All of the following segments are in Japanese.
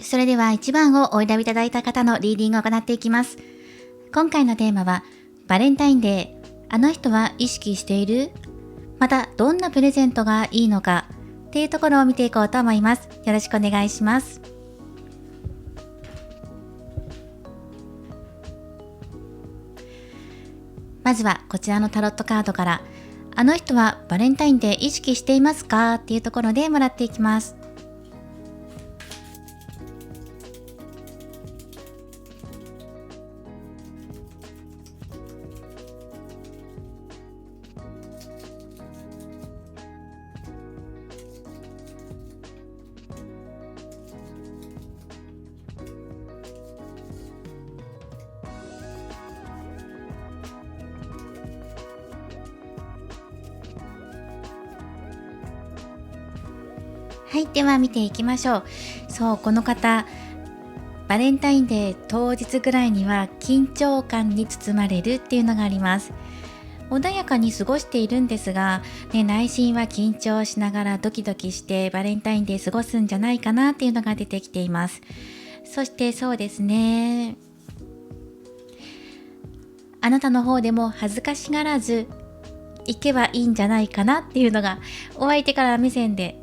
それでは1番をお選びいただいた方のリーディングを行っていきます。今回のテーマは、バレンタインデー、あの人は意識している？また、どんなプレゼントがいいのかっていうところを見ていこうと思います。よろしくお願いします。まずはこちらのタロットカードから、あの人はバレンタインデー意識していますかっていうところでもらっていきます。はい、では見ていきましょう。そう、この方、バレンタインデー当日ぐらいには緊張感に包まれるっていうのがあります。穏やかに過ごしているんですが、内心は緊張しながらドキドキしてバレンタインデー過ごすんじゃないかなっていうのが出てきています。そしてそうですね、あなたの方でも恥ずかしがらず行けばいいんじゃないかなっていうのがお相手から目線で、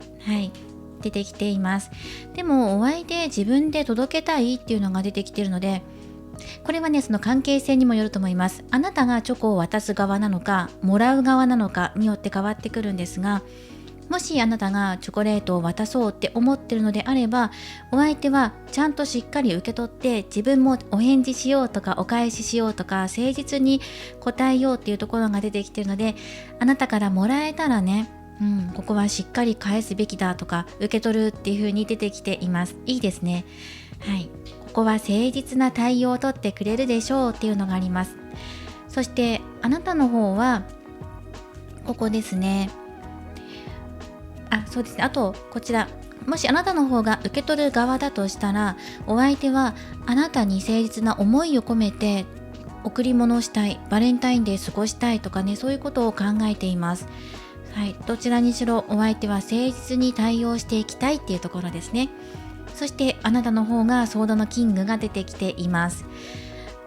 出てきています。でもお相手自分で届けたいっていうのが出てきているので、これはね、その関係性にもよると思います。あなたがチョコを渡す側なのかもらう側なのかによって変わってくるんですが、もしあなたがチョコレートを渡そうって思ってるのであれば、お相手はちゃんとしっかり受け取って自分もお返事しようとかお返ししようとか誠実に答えようっていうところが出てきているので、あなたからもらえたらね、ここはしっかり返すべきだとか受け取るっていう風に出てきています。いいですね。ここは誠実な対応をとってくれるでしょうっていうのがあります。そしてあなたの方はここですね。そうですね。あとこちら、もしあなたの方が受け取る側だとしたら、お相手はあなたに誠実な思いを込めて贈り物をしたい、バレンタインデー過ごしたいとかね、そういうことを考えています。どちらにしろお相手は誠実に対応していきたいっていうところですね。そしてあなたの方がソードのキングが出てきています。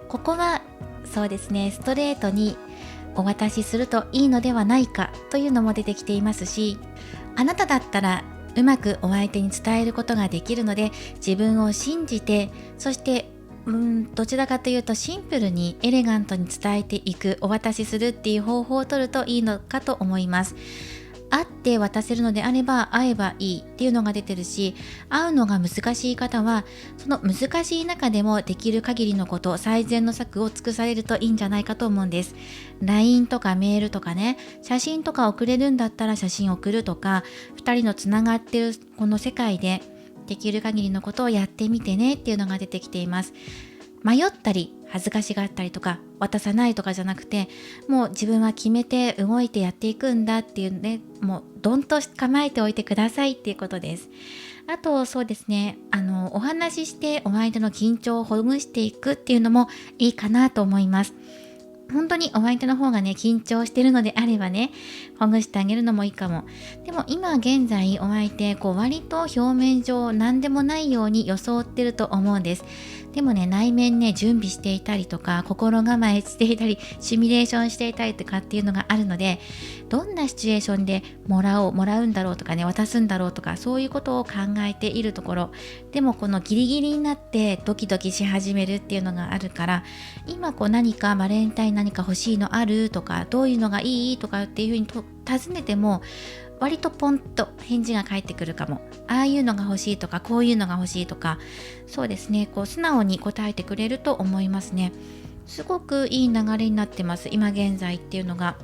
ここはそうですね、ストレートにお渡しするといいのではないかというのも出てきていますし、あなただったらうまくお相手に伝えることができるので、自分を信じて、そしてどちらかというとシンプルにエレガントに伝えていく、お渡しするっていう方法を取るといいのかと思います。会って渡せるのであれば会えばいいっていうのが出てるし、会うのが難しい方はその難しい中でもできる限りのこと、最善の策を尽くされるといいんじゃないかと思うんです。 LINE とかメールとかね、写真とか送れるんだったら写真送るとか、2人のつながってるこの世界でできる限りのことをやってみてねっていうのが出てきています。迷ったり恥ずかしがったりとか渡さないとかじゃなくて、もう自分は決めて動いてやっていくんだっていうね、もうドンと構えておいてくださいっていうことです。あとそうですね、お話ししてお相手の緊張をほぐしていくっていうのもいいかなと思います。本当にお相手の方がね緊張してるのであればね、ほぐしてあげるのもいいかも。でも今現在お相手割と表面上何でもないように装ってると思うんです。でもね、内面ね準備していたりとか心構えしていたりシミュレーションしていたりとかっていうのがあるので、どんなシチュエーションでもらうんだろうとかね、渡すんだろうとか、そういうことを考えているところでも、このギリギリになってドキドキし始めるっていうのがあるから、今何かバレンタイン何か欲しいのあるとか、どういうのがいいとかっていうふうに尋ねても割とポンと返事が返ってくるかも。ああいうのが欲しいとか、こういうのが欲しいとか、そうですね、素直に答えてくれると思いますね。すごくいい流れになってます、今現在っていうのが。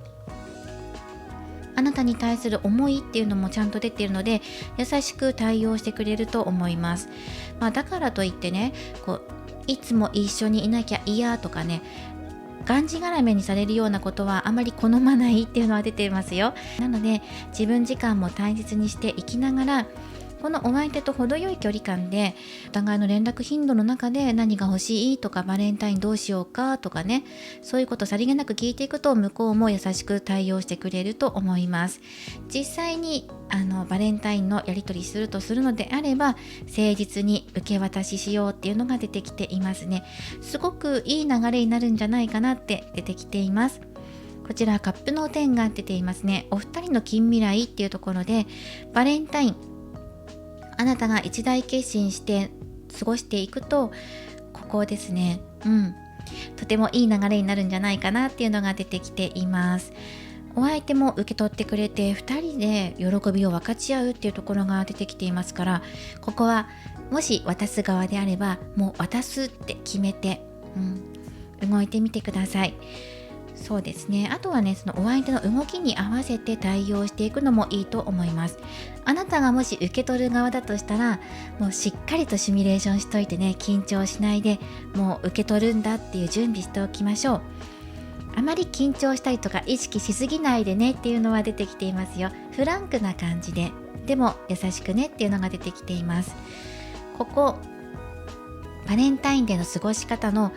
あなたに対する思いっていうのもちゃんと出ているので、優しく対応してくれると思います。だからといってね、いつも一緒にいなきゃ嫌とかね、がんじがらめにされるようなことはあまり好まないっていうのは出てますよ。なので自分時間も大切にしていきながら、このお相手と程よい距離感で、お互いの連絡頻度の中で何が欲しいとか、バレンタインどうしようかとかね、そういうことさりげなく聞いていくと、向こうも優しく対応してくれると思います。実際にバレンタインのやり取りするとするのであれば、誠実に受け渡ししようっていうのが出てきていますね。すごくいい流れになるんじゃないかなって出てきています。こちらカップの10が出ていますね。お二人の近未来っていうところで、バレンタイン、あなたが一大決心して過ごしていくと、ここですね、とてもいい流れになるんじゃないかなっていうのが出てきています。お相手も受け取ってくれて、2人で喜びを分かち合うっていうところが出てきていますから、ここはもし渡す側であれば、もう渡すって決めて、動いてみてください。そうですね。あとはね、そのお相手の動きに合わせて対応していくのもいいと思います。あなたがもし受け取る側だとしたら、もうしっかりとシミュレーションしといてね、緊張しないで、もう受け取るんだっていう準備しておきましょう。あまり緊張したりとか意識しすぎないでねっていうのは出てきていますよ。フランクな感じで、でも優しくねっていうのが出てきています。ここバレンタインデーの過ごし方の、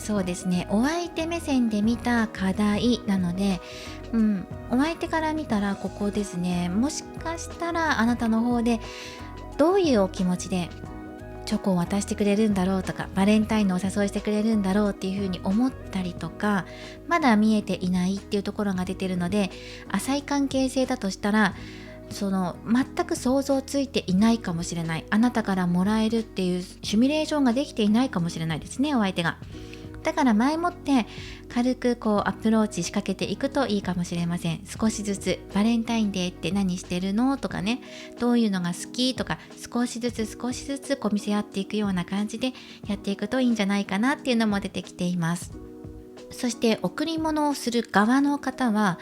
そうですね、お相手目線で見た課題なので、お相手から見たらここですね、もしかしたらあなたの方でどういうお気持ちでチョコを渡してくれるんだろうとか、バレンタインのお誘いしてくれるんだろうっていうふうに思ったりとか、まだ見えていないっていうところが出てるので、浅い関係性だとしたら、全く想像ついていないかもしれない、あなたからもらえるっていうシミュレーションができていないかもしれないですね、お相手が。だから前もって軽くアプローチ仕掛けていくといいかもしれません。少しずつ、バレンタインデーって何してるのとかね、どういうのが好きとか、少しずつ見せ合っていくような感じでやっていくといいんじゃないかなっていうのも出てきています。そして贈り物をする側の方は、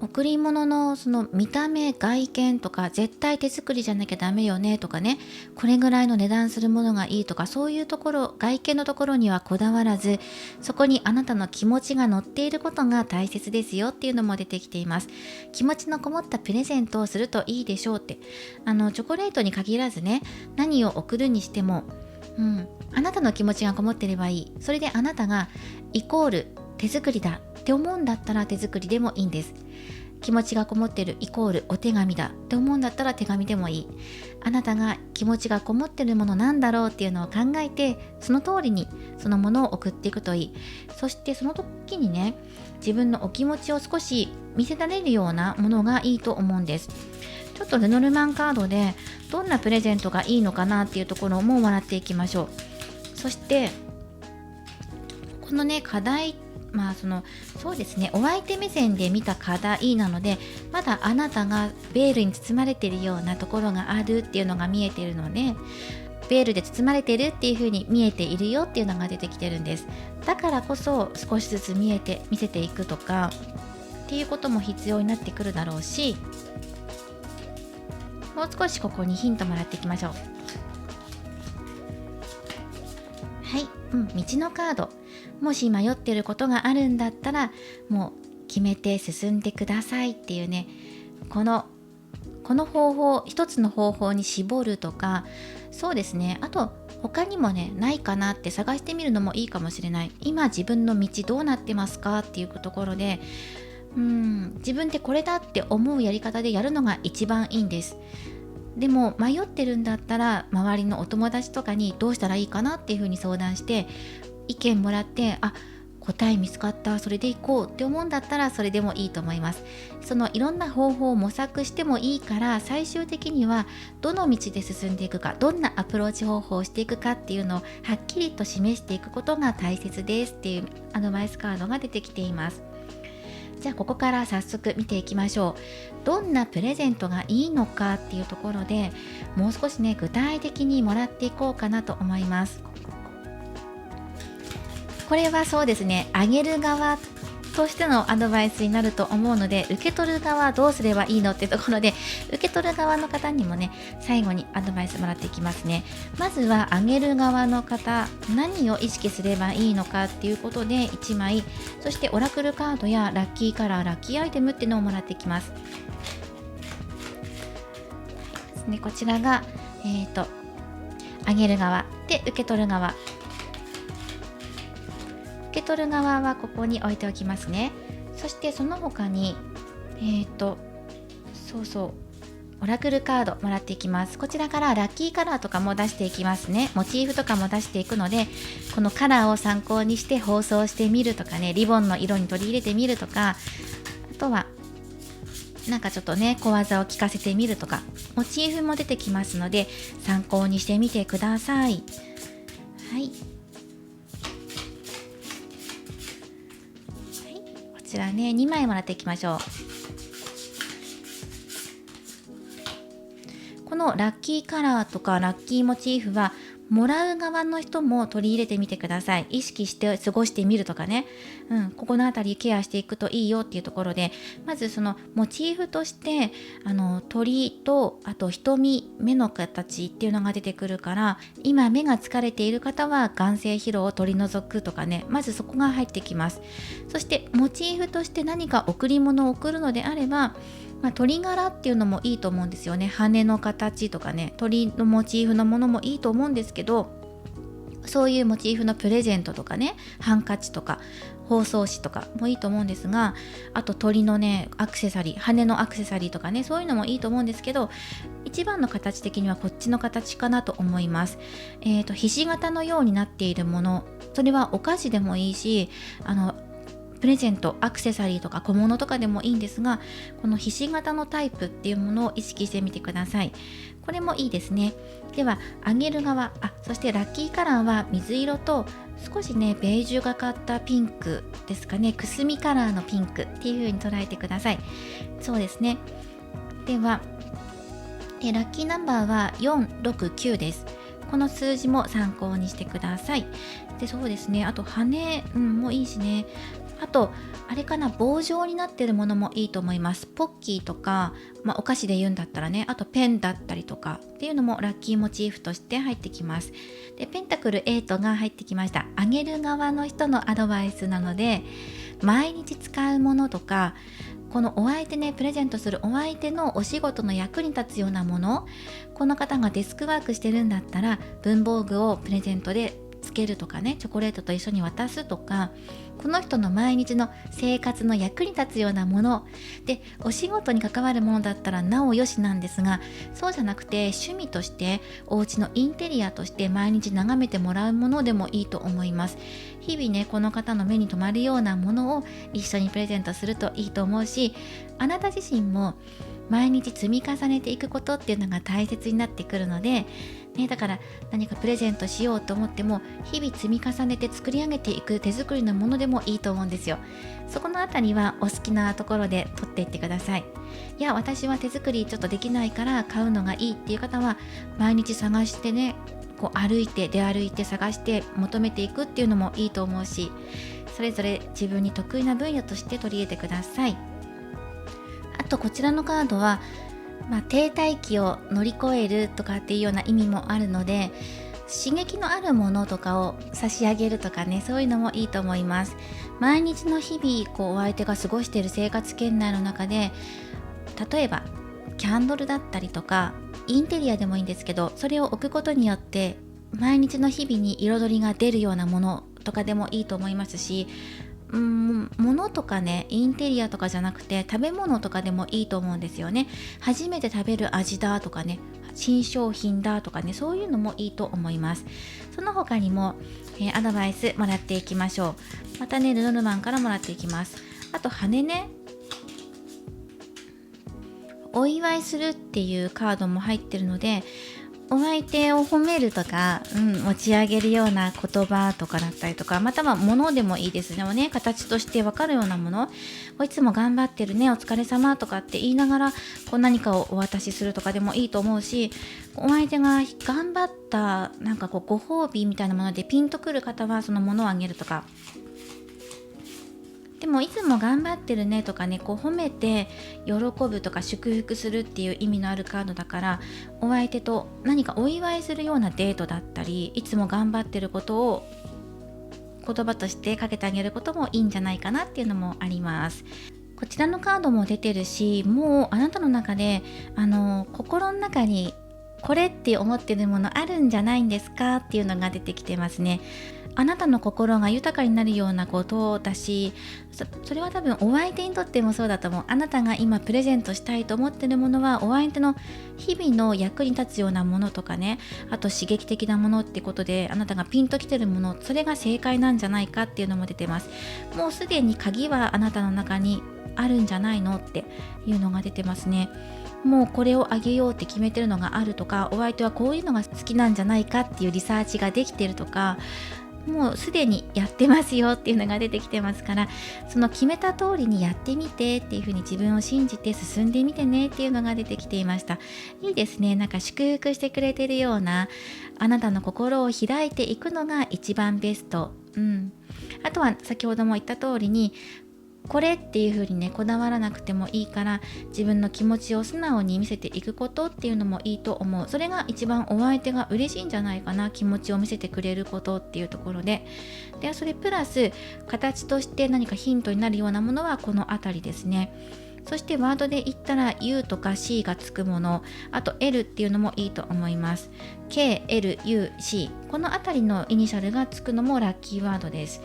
贈り物のその見た目、外見とか、絶対手作りじゃなきゃダメよねとかね、これぐらいの値段するものがいいとか、そういうところ、外見のところにはこだわらず、そこにあなたの気持ちが乗っていることが大切ですよっていうのも出てきています。気持ちのこもったプレゼントをするといいでしょうって、チョコレートに限らずね、何を贈るにしても、あなたの気持ちがこもってればいい。それであなたがイコール手作りだって思うんだったら手作りでもいいんです。気持ちがこもってるイコールお手紙だって思うんだったら手紙でもいい。あなたが気持ちがこもってるものなんだろうっていうのを考えて、その通りにそのものを送っていくといい。そしてその時にね、自分のお気持ちを少し見せられるようなものがいいと思うんです。ちょっとレノルマンカードでどんなプレゼントがいいのかなっていうところももらっていきましょう。そしてこのね、課題、そうですね、お相手目線で見た課題なので、まだあなたがベールに包まれているようなところがあるっていうのが見えているので、ベールで包まれているっていう風に見えているよっていうのが出てきてるんです。だからこそ少しずつ見せていくとかっていうことも必要になってくるだろうし、もう少しここにヒントもらっていきましょう。はい、道のカード。もし迷ってることがあるんだったら、もう決めて進んでくださいっていうね、この方法、一つの方法に絞るとか、そうですね、あと他にもね、ないかなって探してみるのもいいかもしれない。今自分の道どうなってますかっていうところで、自分でこれだって思うやり方でやるのが一番いいんです。でも迷ってるんだったら、周りのお友達とかにどうしたらいいかなっていうふうに相談して意見もらって、答え見つかった、それでいこうって思うんだったらそれでもいいと思います。そのいろんな方法を模索してもいいから、最終的にはどの道で進んでいくか、どんなアプローチ方法をしていくかっていうのをはっきりと示していくことが大切ですっていうアドバイスカードが出てきています。じゃあここから早速見ていきましょう。どんなプレゼントがいいのかっていうところで、もう少しね、具体的にもらっていこうかなと思います。これはそうですね、あげる側としてのアドバイスになると思うので、受け取る側どうすればいいのってところで、受け取る側の方にもね、最後にアドバイスもらっていきますね。まずはあげる側の方、何を意識すればいいのかっていうことで1枚、そしてオラクルカードやラッキーカラー、ラッキーアイテムっていうのをもらっていきます。でこちらが、あげる側で、受け取る側。受け取る側はここに置いておきますね。そしてその他にオラクルカードもらっていきます。こちらからラッキーカラーとかも出していきますね。モチーフとかも出していくので、このカラーを参考にして包装してみるとかね、リボンの色に取り入れてみるとか、あとはなんかちょっとね、小技を聞かせてみるとか、モチーフも出てきますので参考にしてみてください。はい、こちらね、2枚もらっていきましょう。このラッキーカラーとかラッキーモチーフはもらう側の人も取り入れてみてください。意識して過ごしてみるとかね、ここのあたりケアしていくといいよっていうところで、まずそのモチーフとして鳥と、あと瞳、目の形っていうのが出てくるから、今目が疲れている方は眼精疲労を取り除くとかね、まずそこが入ってきます。そしてモチーフとして何か贈り物を贈るのであれば、鳥柄っていうのもいいと思うんですよね。羽の形とかね、鳥のモチーフのものもいいと思うんですけど、そういうモチーフのプレゼントとかね、ハンカチとか包装紙とかもいいと思うんですが、あと鳥のねアクセサリー、羽のアクセサリーとかね、そういうのもいいと思うんですけど、一番の形的にはこっちの形かなと思います。ひし形のようになっているもの、それはお菓子でもいいし、プレゼント、アクセサリーとか小物とかでもいいんですが、このひし形のタイプっていうものを意識してみてください。これもいいですね。ではあげる側、そしてラッキーカラーは水色と少しねベージュがかったピンクですかね、くすみカラーのピンクっていう風に捉えてください。そうですね。ではラッキーナンバーは469です。この数字も参考にしてください。で、そうですね、あと羽、もいいしね。あとあれかな、棒状になってるものもいいと思います。ポッキーとか、お菓子で言うんだったらね、あとペンだったりとかっていうのもラッキーモチーフとして入ってきます。で、ペンタクル8が入ってきました。あげる側の人のアドバイスなので、毎日使うものとか、このお相手ね、プレゼントするお相手のお仕事の役に立つようなもの、この方がデスクワークしてるんだったら文房具をプレゼントでつけるとかね、チョコレートと一緒に渡すとか、この人の毎日の生活の役に立つようなもので、お仕事に関わるものだったらなおよしなんですが、そうじゃなくて趣味としてお家のインテリアとして毎日眺めてもらうものでもいいと思います。日々ね、この方の目に留まるようなものを一緒にプレゼントするといいと思うし、あなた自身も毎日積み重ねていくことっていうのが大切になってくるので、だから何かプレゼントしようと思っても日々積み重ねて作り上げていく手作りのものでもいいと思うんですよ。そこのあたりはお好きなところで取っていってください。いや、私は手作りちょっとできないから買うのがいいっていう方は、毎日探してね、こう歩いて出歩いて探して求めていくっていうのもいいと思うし、それぞれ自分に得意な分野として取り入れてください。あとこちらのカードは、停滞期を乗り越えるとかっていうような意味もあるので、刺激のあるものとかを差し上げるとかね、そういうのもいいと思います。毎日の日々お相手が過ごしている生活圏内の中で、例えばキャンドルだったりとかインテリアでもいいんですけど、それを置くことによって毎日の日々に彩りが出るようなものとかでもいいと思いますし、物とかね、インテリアとかじゃなくて食べ物とかでもいいと思うんですよね。初めて食べる味だとかね、新商品だとかね、そういうのもいいと思います。その他にも、アドバイスもらっていきましょう。またね、ルノルマンからもらっていきます。あと羽ね、お祝いするっていうカードも入ってるので、お相手を褒めるとか、持ち上げるような言葉とかだったりとか、または物でもいいですね。形として分かるようなもの、いつも頑張ってるね、お疲れ様とかって言いながら何かをお渡しするとかでもいいと思うし、お相手が頑張ったご褒美みたいなものでピンとくる方はそのものをあげるとか。でもいつも頑張ってるねとかね、褒めて喜ぶとか祝福するっていう意味のあるカードだから、お相手と何かお祝いするようなデートだったり、いつも頑張ってることを言葉としてかけてあげることもいいんじゃないかなっていうのもあります。こちらのカードも出てるし、もうあなたの中で心の中にこれって思ってるものあるんじゃないんですかっていうのが出てきてますね。あなたの心が豊かになるようなことだし、それは多分お相手にとってもそうだと思う。あなたが今プレゼントしたいと思ってるものは、お相手の日々の役に立つようなものとかね、あと刺激的なものってことで、あなたがピンときてるもの、それが正解なんじゃないかっていうのも出てます。もうすでに鍵はあなたの中にあるんじゃないのっていうのが出てますね。もうこれをあげようって決めてるのがあるとか、お相手はこういうのが好きなんじゃないかっていうリサーチができてるとか、もうすでにやってますよっていうのが出てきてますから、その決めた通りにやってみてっていう風に自分を信じて進んでみてねっていうのが出てきていました。いいですね。なんか祝福してくれてるような、あなたの心を開いていくのが一番ベスト。あとは先ほども言った通りに、これっていう風にね、こだわらなくてもいいから、自分の気持ちを素直に見せていくことっていうのもいいと思う。それが一番お相手が嬉しいんじゃないかな。気持ちを見せてくれることっていうところで、それプラス形として何かヒントになるようなものはこのあたりですね。そしてワードで言ったら U とか C がつくもの、あと L っていうのもいいと思います。K、L、U、C、このあたりのイニシャルがつくのもラッキーワードです。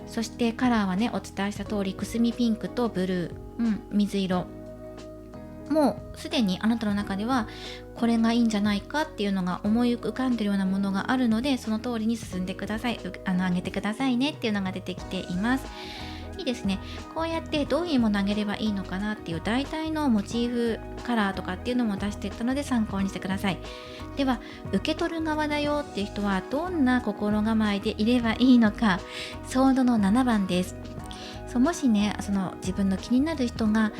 そしてカラーはね、お伝えした通りくすみピンクとブルー、水色、もうすでにあなたの中ではこれがいいんじゃないかっていうのが思い浮かんでるようなものがあるので、その通りに進んでください。あげてくださいねっていうのが出てきています。いいですね。こうやってどういうものあげればいいのかなっていう大体のモチーフカラーとかっていうのも出していったので参考にしてください。では、受け取る側だよっていう人はどんな心構えでいればいいのか、ソードの7番です。もしね、自分の気になる人が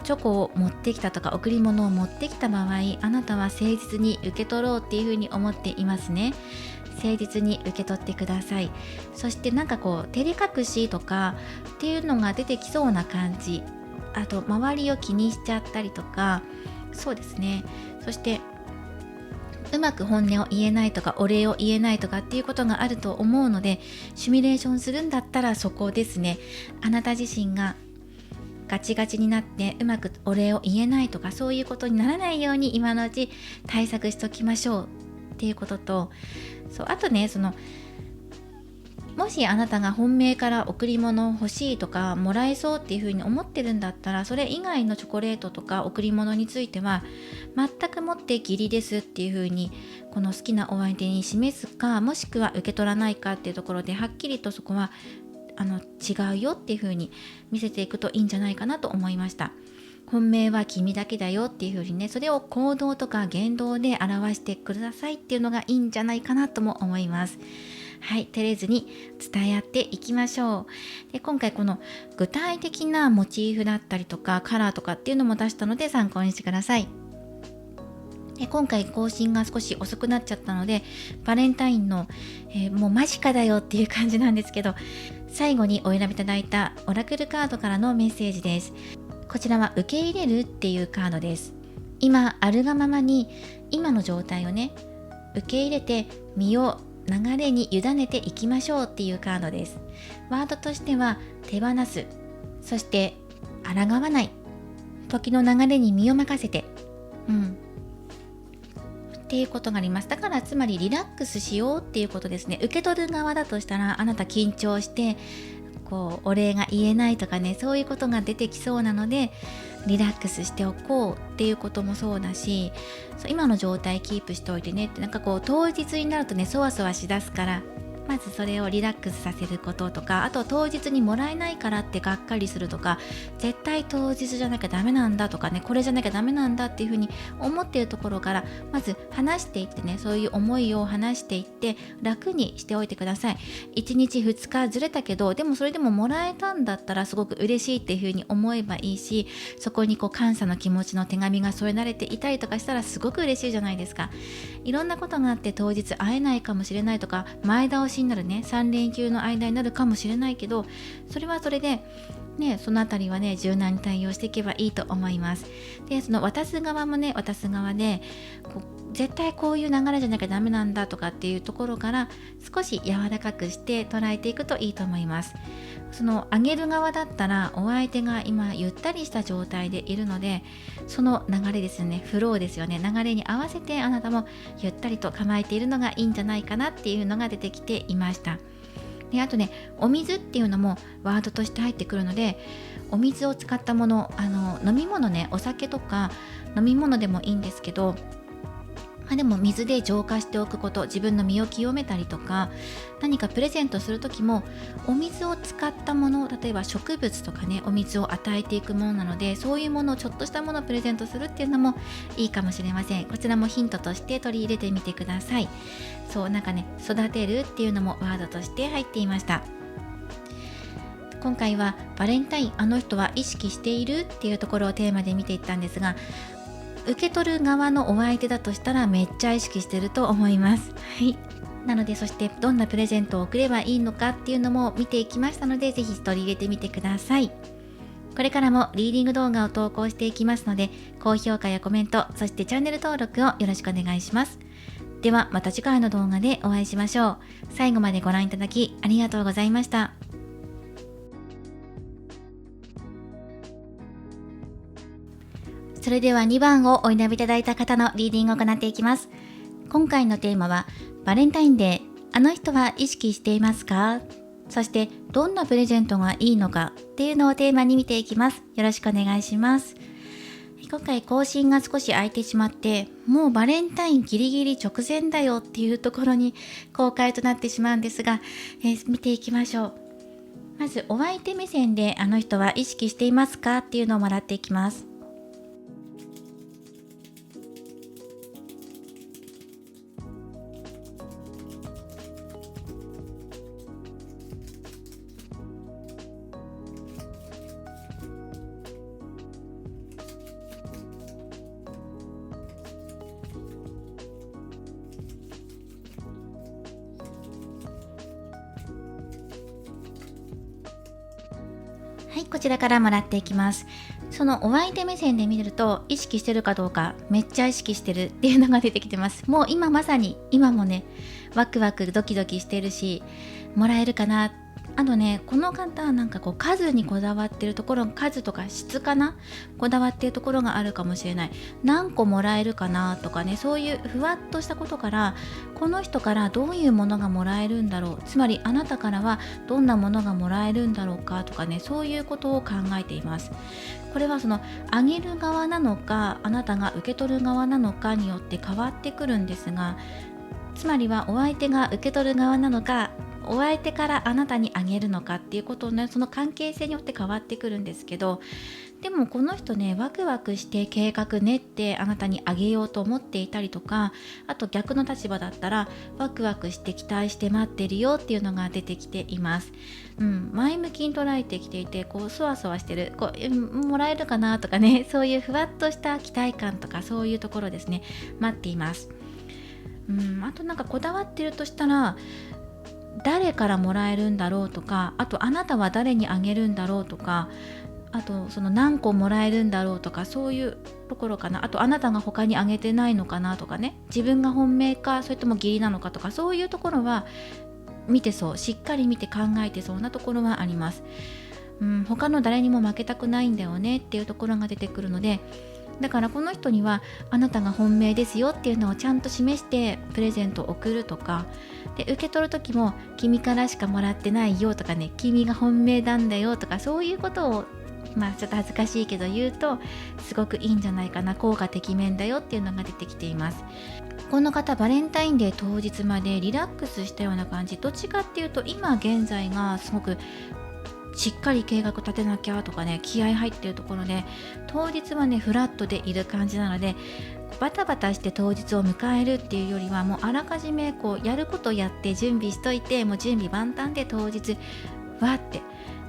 チョコを持ってきたとか贈り物を持ってきた場合、あなたは誠実に受け取ろうっていうふうに思っていますね。誠実に受け取ってください。そしてなんかこう照れ隠しとかっていうのが出てきそうな感じ、あと周りを気にしちゃったりとか、そうですね。そしてうまく本音を言えないとかお礼を言えないとかっていうことがあると思うので、シミュレーションするんだったらそこですね。あなた自身がガチガチになってうまくお礼を言えないとか、そういうことにならないように今のうち対策しておきましょうっていうことと、あとね、もしあなたが本命から贈り物欲しいとかもらえそうっていうふうに思ってるんだったら、それ以外のチョコレートとか贈り物については全くもって義理ですっていうふうに、この好きなお相手に示すか、もしくは受け取らないかっていうところではっきりとそこは違うよっていうふうに見せていくといいんじゃないかなと思いました。本命は君だけだよっていう風にね、それを行動とか言動で表してくださいっていうのがいいんじゃないかなとも思います。はい、照れずに伝え合っていきましょう。で、今回この具体的なモチーフだったりとかカラーとかっていうのも出したので参考にしてください。で、今回更新が少し遅くなっちゃったので、バレンタインの、もう間近だよっていう感じなんですけど、最後にお選びいただいたオラクルカードからのメッセージです。こちらは受け入れるっていうカードです。今あるがままに今の状態をね、受け入れて身を流れに委ねていきましょうっていうカードです。ワードとしては手放す、そして抗わない、時の流れに身を任せて、っていうことがあります。だからつまりリラックスしようっていうことですね。受け取る側だとしたら、あなた緊張してお礼が言えないとかね、そういうことが出てきそうなので、リラックスしておこうっていうこともそうだし、今の状態キープしておいてねって、当日になるとね、そわそわしだすから、まずそれをリラックスさせることとか、あと当日にもらえないからってがっかりするとか、絶対当日じゃなきゃダメなんだとかね、これじゃなきゃダメなんだっていうふうに思っているところから、まず話していってね、そういう思いを話していって楽にしておいてください。1日2日ずれたけど、でもそれでももらえたんだったらすごく嬉しいっていうふうに思えばいいし、そこに感謝の気持ちの手紙が添えられていたりとかしたらすごく嬉しいじゃないですか。いろんなことがあって当日会えないかもしれないとか、前倒しになるね、3連休の間になるかもしれないけど、それはそれでね、そのあたりはね、柔軟に対応していけばいいと思います。で、その渡す側もね、渡す側で絶対こういう流れじゃなきゃダメなんだとかっていうところから少し柔らかくして捉えていくといいと思います。その上げる側だったらお相手が今ゆったりした状態でいるので、その流れですよね、フローですよね、流れに合わせてあなたもゆったりと構えているのがいいんじゃないかなっていうのが出てきていました。であとね、お水っていうのもワードとして入ってくるので、お水を使ったもの、飲み物ね、お酒とか飲み物でもいいんですけど、でも水で浄化しておくこと、自分の身を清めたりとか、何かプレゼントする時もお水を使ったもの、例えば植物とかね、お水を与えていくものなので、そういうものをちょっとしたものをプレゼントするっていうのもいいかもしれません。こちらもヒントとして取り入れてみてください。そう、なんかね、育てるっていうのもワードとして入っていました。今回はバレンタイン、あの人は意識しているっていうところをテーマで見ていったんですが、受け取る側のお相手だとしたらめっちゃ意識してると思います。はい。なので、そしてどんなプレゼントを送ればいいのかっていうのも見ていきましたので、ぜひ取り入れてみてください。これからもリーディング動画を投稿していきますので、高評価やコメント、そしてチャンネル登録をよろしくお願いします。ではまた次回の動画でお会いしましょう。最後までご覧いただきありがとうございました。それでは2番をお選びいただいた方のリーディングを行っていきます。今回のテーマはバレンタインデー、あの人は意識していますか？そしてどんなプレゼントがいいのかっていうのをテーマに見ていきます。よろしくお願いします。今回更新が少し空いてしまって、もうバレンタインギリギリ直前だよっていうところに公開となってしまうんですが、見ていきましょう。まずお相手目線であの人は意識していますかっていうのをもらっていきます。はい、こちらからもらっていきます。そのお相手目線で見ると、意識してるかどうか、めっちゃ意識してるっていうのが出てきてます。もう今まさに、今もね、ワクワクドキドキしてるし、もらえるかな。あとね、この方はなんかこう数にこだわってるところ、数とか質かな、こだわってるところがあるかもしれない。何個もらえるかなとかね、そういうふわっとしたことから、この人からどういうものがもらえるんだろう、つまりあなたからはどんなものがもらえるんだろうかとかね、そういうことを考えています。これはそのあげる側なのか、あなたが受け取る側なのかによって変わってくるんですが、つまりはお相手が受け取る側なのか、お相手からあなたにあげるのかっていうことの、その関係性によって変わってくるんですけど、でもこの人ね、ワクワクして計画練ってあなたにあげようと思っていたりとか、あと逆の立場だったらワクワクして期待して待ってるよっていうのが出てきています。前向きに捉えてきていて、こうそわそわしてる、こうもらえるかなとかね、そういうふわっとした期待感とか、そういうところですね、待っています。あとなんかこだわってるとしたら、誰からもらえるんだろうとか、あとあなたは誰にあげるんだろうとか、あとその何個もらえるんだろうとか、そういうところかな。あとあなたが他にあげてないのかなとかね、自分が本命かそれとも義理なのかとか、そういうところは見てそう、しっかり見て考えてそうなところはあります。他の誰にも負けたくないんだよねっていうところが出てくるので、だからこの人にはあなたが本命ですよっていうのをちゃんと示してプレゼントを送るとかで、受け取る時も君からしかもらってないよとかね、君が本命なんだよとか、そういうことをちょっと恥ずかしいけど言うとすごくいいんじゃないかな、効果てきめんだよっていうのが出てきています。この方バレンタインデー当日までリラックスしたような感じ、どっちかっていうと今現在がすごくしっかり計画立てなきゃとかね、気合入ってるところで、当日はねフラットでいる感じなので、バタバタして当日を迎えるっていうよりは、もうあらかじめこうやることやって準備しといて、もう準備万端で当日わって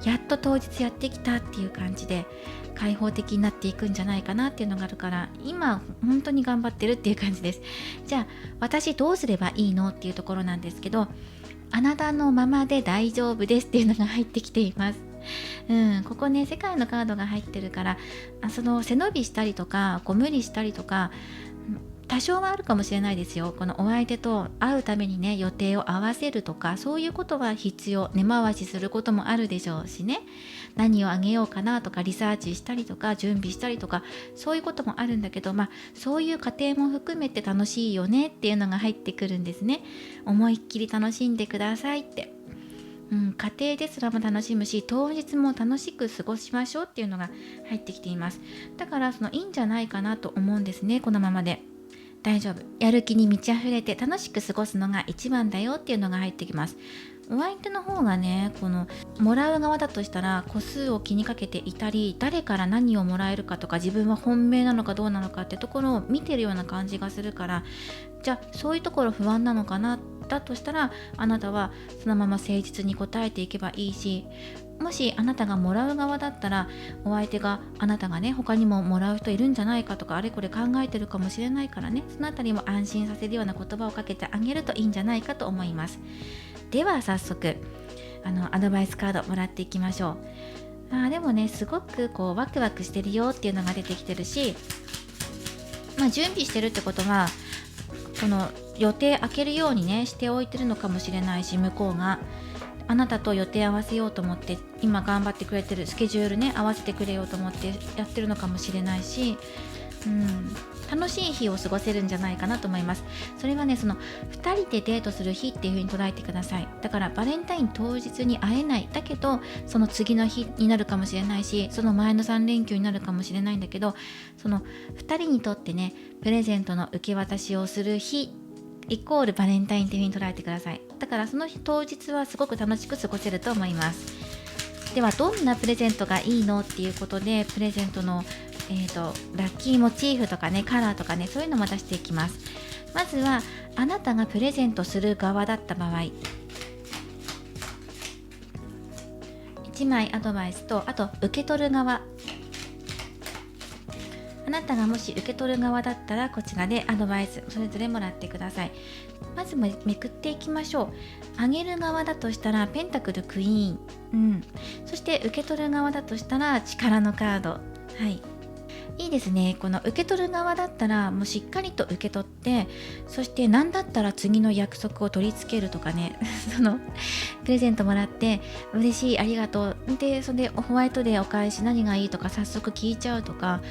やっと当日やってきたっていう感じで開放的になっていくんじゃないかなっていうのがあるから、今本当に頑張ってるっていう感じです。じゃあ私どうすればいいのっていうところなんですけど、あなたのままで大丈夫ですっていうのが入ってきています。ここね、世界のカードが入ってるから、その背伸びしたりとかこう無理したりとか、多少はあるかもしれないですよ。このお相手と会うためにね、予定を合わせるとか、そういうことは必要。根回しすることもあるでしょうしね。何をあげようかなとか、リサーチしたりとか、準備したりとか、そういうこともあるんだけど、そういう過程も含めて楽しいよねっていうのが入ってくるんですね。思いっきり楽しんでくださいって。家庭ですらも楽しむし、当日も楽しく過ごしましょうっていうのが入ってきています。だからいいんじゃないかなと思うんですね。このままで大丈夫、やる気に満ち溢れて楽しく過ごすのが一番だよっていうのが入ってきます。お相手の方がね、このもらう側だとしたら個数を気にかけていたり、誰から何をもらえるかとか、自分は本命なのかどうなのかってところを見てるような感じがするから、じゃあそういうところ不安なのかな、だとしたらあなたはそのまま誠実に答えていけばいいし、もしあなたがもらう側だったら、お相手があなたがね、他にももらう人いるんじゃないかとか、あれこれ考えてるかもしれないからね、そのあたりも安心させるような言葉をかけてあげるといいんじゃないかと思います。では早速アドバイスカードもらっていきましょう。でもね、すごくワクワクしてるよっていうのが出てきてるし、準備してるってことは、この予定開けるようにねしておいてるのかもしれないし、向こうがあなたと予定合わせようと思って今頑張ってくれてる、スケジュールね合わせてくれようと思ってやってるのかもしれないし、楽しい日を過ごせるんじゃないかなと思います。それはね、2人でデートする日っていう風に捉えてください。だからバレンタイン当日に会えない、だけどその次の日になるかもしれないし、その前の3連休になるかもしれないんだけど、その2人にとってね、プレゼントの受け渡しをする日イコールバレンタインっていう風に捉えてください。だからその日当日はすごく楽しく過ごせると思います。ではどんなプレゼントがいいのっていうことで、プレゼントのラッキーモチーフとかね、カラーとかね、そういうのも出していきます。まずはあなたがプレゼントする側だった場合、1枚アドバイスと、あと受け取る側、あなたがもし受け取る側だったらこちらでアドバイスそれぞれもらってください。まずめくっていきましょう。あげる側だとしたらペンタクルクイーン、そして受け取る側だとしたら力のカード。いいですね。この受け取る側だったらもうしっかりと受け取って、そして何だったら次の約束を取り付けるとかねプレゼントもらって嬉しい、ありがとうで、それでホワイトデーお返し何がいいとか早速聞いちゃうとか、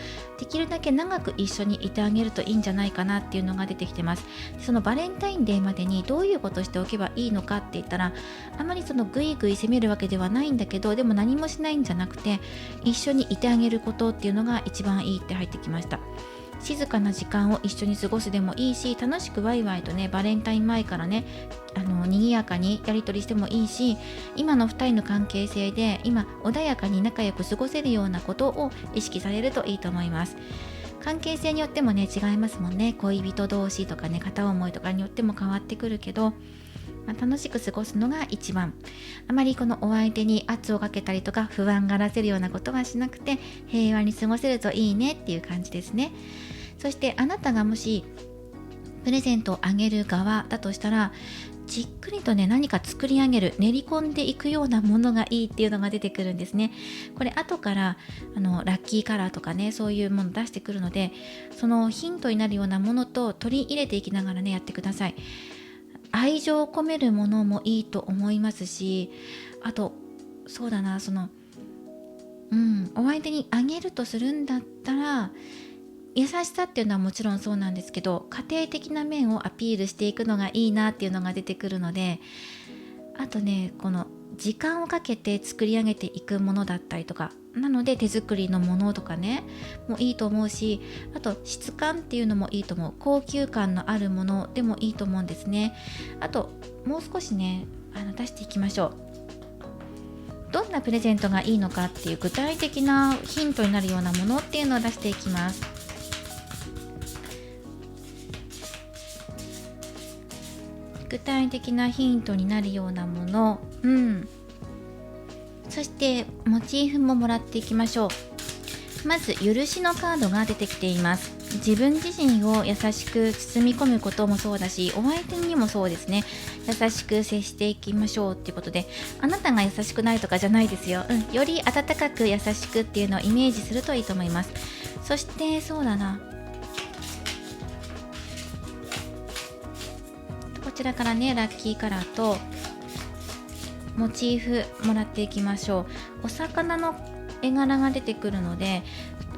できるだけ長く一緒にいてあげるといいんじゃないかなっていうのが出てきてます。そのバレンタインデーまでにどういうことしておけばいいのかって言ったら、あまりグイグイ攻めるわけではないんだけど、でも何もしないんじゃなくて一緒にいてあげることっていうのが一番いいって入ってきました。静かな時間を一緒に過ごすでもいいし、楽しくワイワイとね、バレンタイン前からね賑やかにやり取りしてもいいし、今の2人の関係性で今穏やかに仲良く過ごせるようなことを意識されるといいと思います。関係性によってもね違いますもんね。恋人同士とかね、片思いとかによっても変わってくるけど、楽しく過ごすのが一番。あまりこのお相手に圧をかけたりとか不安がらせるようなことはしなくて、平和に過ごせるといいねっていう感じですね。そしてあなたがもしプレゼントをあげる側だとしたら、じっくりとね何か作り上げる、練り込んでいくようなものがいいっていうのが出てくるんですね。これ後からラッキーカラーとかね、そういうもの出してくるので、そのヒントになるようなものと取り入れていきながらねやってください。愛情を込めるものもいいと思いますし、あとそうだな、お相手にあげるとするんだったら、優しさっていうのはもちろんそうなんですけど、家庭的な面をアピールしていくのがいいなっていうのが出てくるので、あとね、この時間をかけて作り上げていくものだったりとか、なので手作りのものとかねもいいと思うし、あと質感っていうのもいいと思う。高級感のあるものでもいいと思うんですね。あともう少しね出していきましょう。どんなプレゼントがいいのかっていう具体的なヒントになるようなものっていうのを出していきます。具体的なヒントになるようなもの、そしてモチーフももらっていきましょう。まず許しのカードが出てきています。自分自身を優しく包み込むこともそうだし、お相手にもそうですね。優しく接していきましょうっていうことで、あなたが優しくないとかじゃないですよ。より温かく優しくっていうのをイメージするといいと思います。そしてそうだな、ちらからねラッキーカラーとモチーフもらっていきましょう。お魚の絵柄が出てくるので、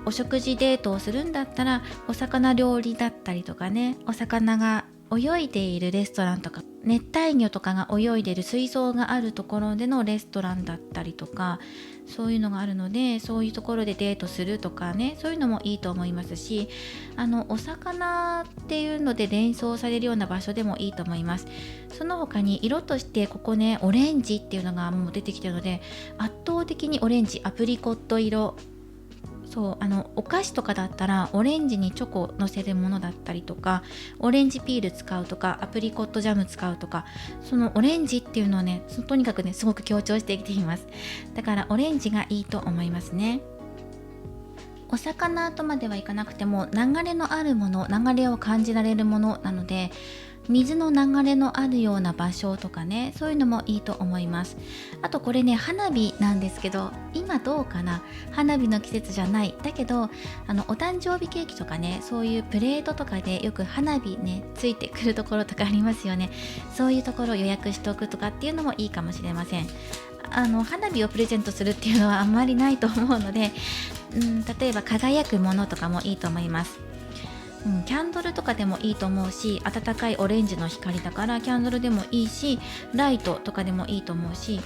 お食事デートをするんだったらお魚料理だったりとかね、お魚が泳いでいるレストランとか、熱帯魚とかが泳いでいる水槽があるところでのレストランだったりとか、そういうのがあるので、そういうところでデートするとかね、そういうのもいいと思いますし、お魚っていうので連想されるような場所でもいいと思います。その他に色としてここね、オレンジっていうのがもう出てきてるので、圧倒的にオレンジ、アプリコット色、そうお菓子とかだったらオレンジにチョコ乗せるものだったりとか、オレンジピール使うとか、アプリコットジャム使うとか、そのオレンジっていうのをね、とにかくねすごく強調してきています。だからオレンジがいいと思いますね。お魚とまではいかなくても流れのあるもの、流れを感じられるものなので、水の流れのあるような場所とかね、そういうのもいいと思います。あとこれね、花火なんですけど、今どうかな、花火の季節じゃない。だけどお誕生日ケーキとかね、そういうプレートとかでよく花火ねついてくるところとかありますよね。そういうところを予約しておくとかっていうのもいいかもしれません。花火をプレゼントするっていうのはあんまりないと思うので、例えば輝くものとかもいいと思います。キャンドルとかでもいいと思うし、暖かいオレンジの光だからキャンドルでもいいし、ライトとかでもいいと思うし、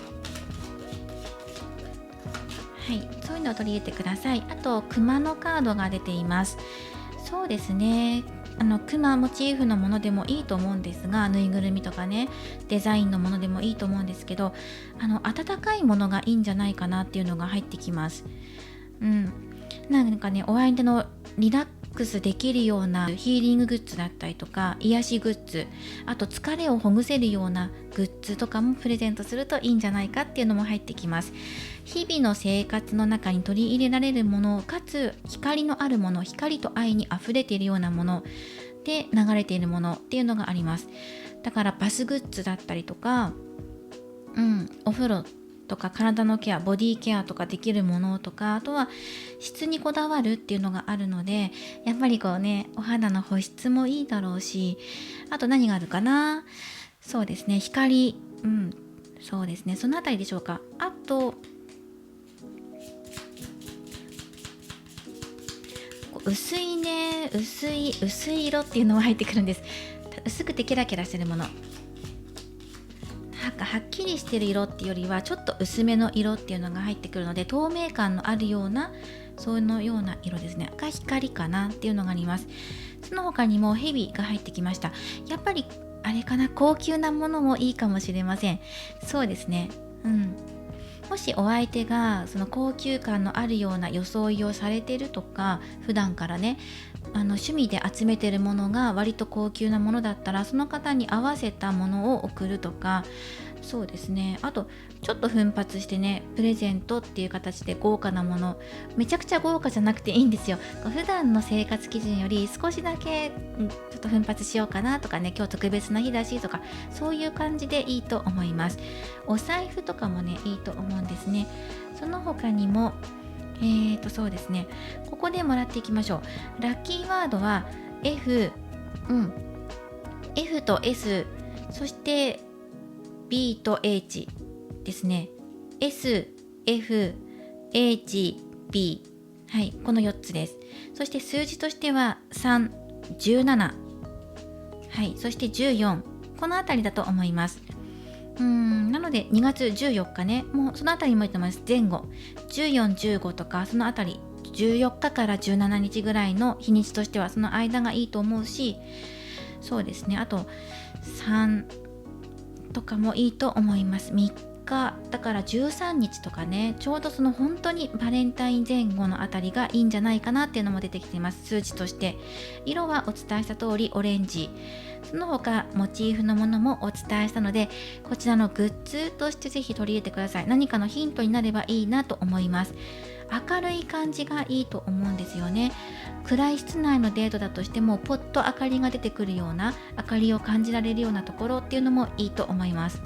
はい、そういうのを取り入れてください。あと熊のカードが出ています。そうですね、熊モチーフのものでもいいと思うんですが、ぬいぐるみとかね、デザインのものでもいいと思うんですけど、暖かいものがいいんじゃないかなっていうのが入ってきます。なんかね、お相手のリラックスできるようなヒーリンググッズだったりとか、癒しグッズ、あと疲れをほぐせるようなグッズとかもプレゼントするといいんじゃないかっていうのも入ってきます。日々の生活の中に取り入れられるもの、かつ光のあるもの、光と愛にあふれているようなもので流れているものっていうのがあります。だからバスグッズだったりとか、お風呂とか体のケア、ボディケアとかできるものとか、あとは質にこだわるっていうのがあるので、やっぱりこうね、お肌の保湿もいいだろうし、あと何があるかな、そうですね、光、そうですね、そのあたりでしょうか。あと薄いね、薄い色っていうのも入ってくるんです。薄くてキラキラしてるもの、はっきりしてる色っていうよりはちょっと薄めの色っていうのが入ってくるので、透明感のあるような、そのような色ですねが光かなっていうのがあります。その他にもヘビが入ってきました。やっぱりあれかな、高級なものもいいかもしれません。そうですね、もしお相手がその高級感のあるような装いをされてるとか、普段からね趣味で集めてるものが割と高級なものだったら、その方に合わせたものを送るとか、そうですね、あとちょっと奮発してね、プレゼントっていう形で豪華なもの、めちゃくちゃ豪華じゃなくていいんですよ。普段の生活基準より少しだけちょっと奮発しようかなとかね、今日特別な日だしとか、そういう感じでいいと思います。お財布とかもねいいと思うんですね。その他にもそうですね、ここでもらっていきましょう。ラッキーワードは F、F と S、 そしてB と H ですね。 S、F、H、B、 はい、この4つです。そして数字としては3、17、はい、そして14、このあたりだと思います。なので2月14日ね、もうそのあたりもいいと思います。前後14、15とかそのあたり、14日から17日ぐらいの日にちとしてはその間がいいと思うし、そうですね、あと3とかもいいと思います。3日だから13日とかね、ちょうどその本当にバレンタイン前後のあたりがいいんじゃないかなっていうのも出てきています。数字として色はお伝えした通りオレンジ、その他モチーフのものもお伝えしたので、こちらのグッズとしてぜひ取り入れてください。何かのヒントになればいいなと思います。明るい感じがいいと思うんですよね。暗い室内のデートだとしてもポッと明かりが出てくるような、明かりを感じられるようなところっていうのもいいと思います。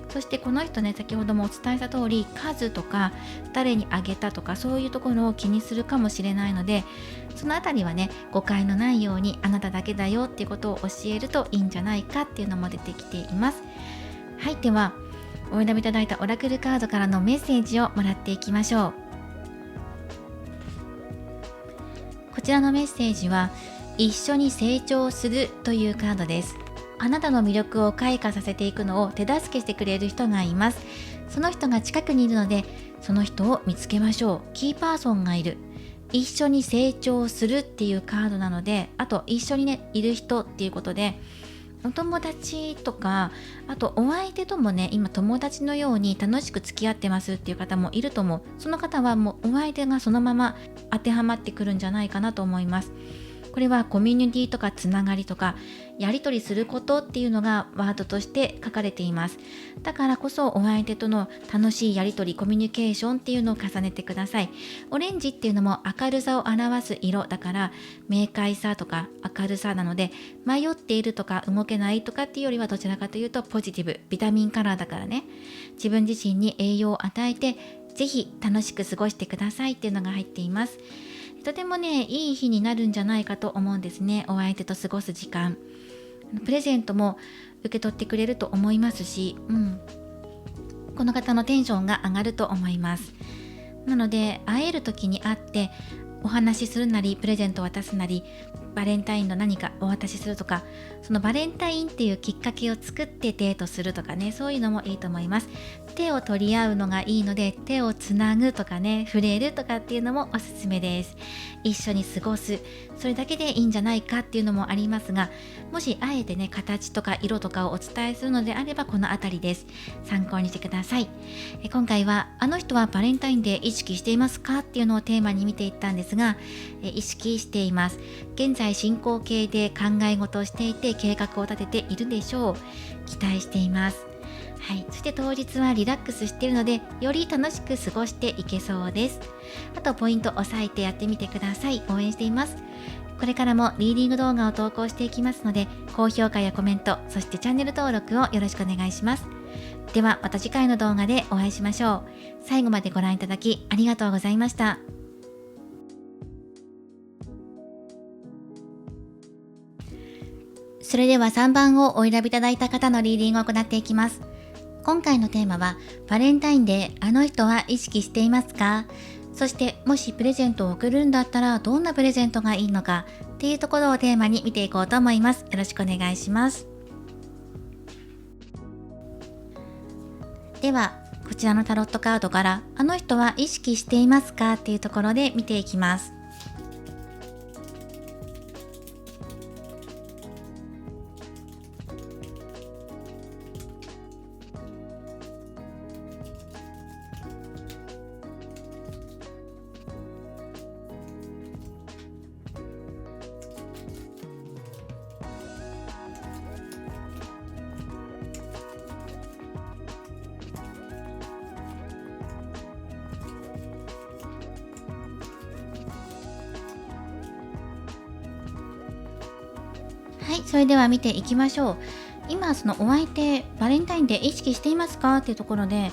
そしてこの人ね、先ほどもお伝えした通り、数とか誰にあげたとかそういうところを気にするかもしれないので、そのあたりはね、誤解のないようにあなただけだよっていうことを教えるといいんじゃないかっていうのも出てきています。はい、ではお選びいただいたオラクルカードからのメッセージをもらっていきましょう。こちらのメッセージは、一緒に成長するというカードです。あなたの魅力を開花させていくのを手助けしてくれる人がいます。その人が近くにいるので、その人を見つけましょう。キーパーソンがいる。一緒に成長するっていうカードなので、あと一緒にね、いる人っていうことで、お友達とか、あとお相手ともね、今友達のように楽しく付き合ってますっていう方もいると思う。その方はもうお相手がそのまま当てはまってくるんじゃないかなと思います。これはコミュニティとかつながりとかやり取りすることっていうのがワードとして書かれています。だからこそお相手との楽しいやり取り、コミュニケーションっていうのを重ねてください。オレンジっていうのも明るさを表す色だから、明快さとか明るさなので、迷っているとか動けないとかっていうよりはどちらかというとポジティブ、ビタミンカラーだからね、自分自身に栄養を与えてぜひ楽しく過ごしてくださいっていうのが入っています。とてもね、いい日になるんじゃないかと思うんですね。お相手と過ごす時間、プレゼントも受け取ってくれると思いますし、この方のテンションが上がると思います。なので会える時に会ってお話しするなり、プレゼントを渡すなり、バレンタインの何かお渡しするとか、そのバレンタインっていうきっかけを作ってデートするとかね、そういうのもいいと思います。手を取り合うのがいいので、手をつなぐとかね、触れるとかっていうのもおすすめです。一緒に過ごす、それだけでいいんじゃないかっていうのもありますが、もしあえてね、形とか色とかをお伝えするのであれば、このあたりです。参考にしてください。今回は、あの人はバレンタインデー意識していますかっていうのをテーマに見ていったんですが、意識しています。現在進行形で考え事をしていて計画を立てているでしょう。期待しています。はい、そして当日はリラックスしているので、より楽しく過ごしていけそうです。あとポイント押さえてやってみてください。応援しています。これからもリーディング動画を投稿していきますので、高評価やコメント、そしてチャンネル登録をよろしくお願いします。ではまた次回の動画でお会いしましょう。最後までご覧いただきありがとうございました。それでは3番をお選びいただいた方のリーディングを行っていきます。今回のテーマは、バレンタインデー、あの人は意識していますか？そしてもしプレゼントを贈るんだったらどんなプレゼントがいいのかっていうところをテーマに見ていこうと思います。よろしくお願いします。ではこちらのタロットカードから、あの人は意識していますかっていうところで見ていきます。はい、それでは見ていきましょう。今そのお相手、バレンタインデー意識していますかっていうところで、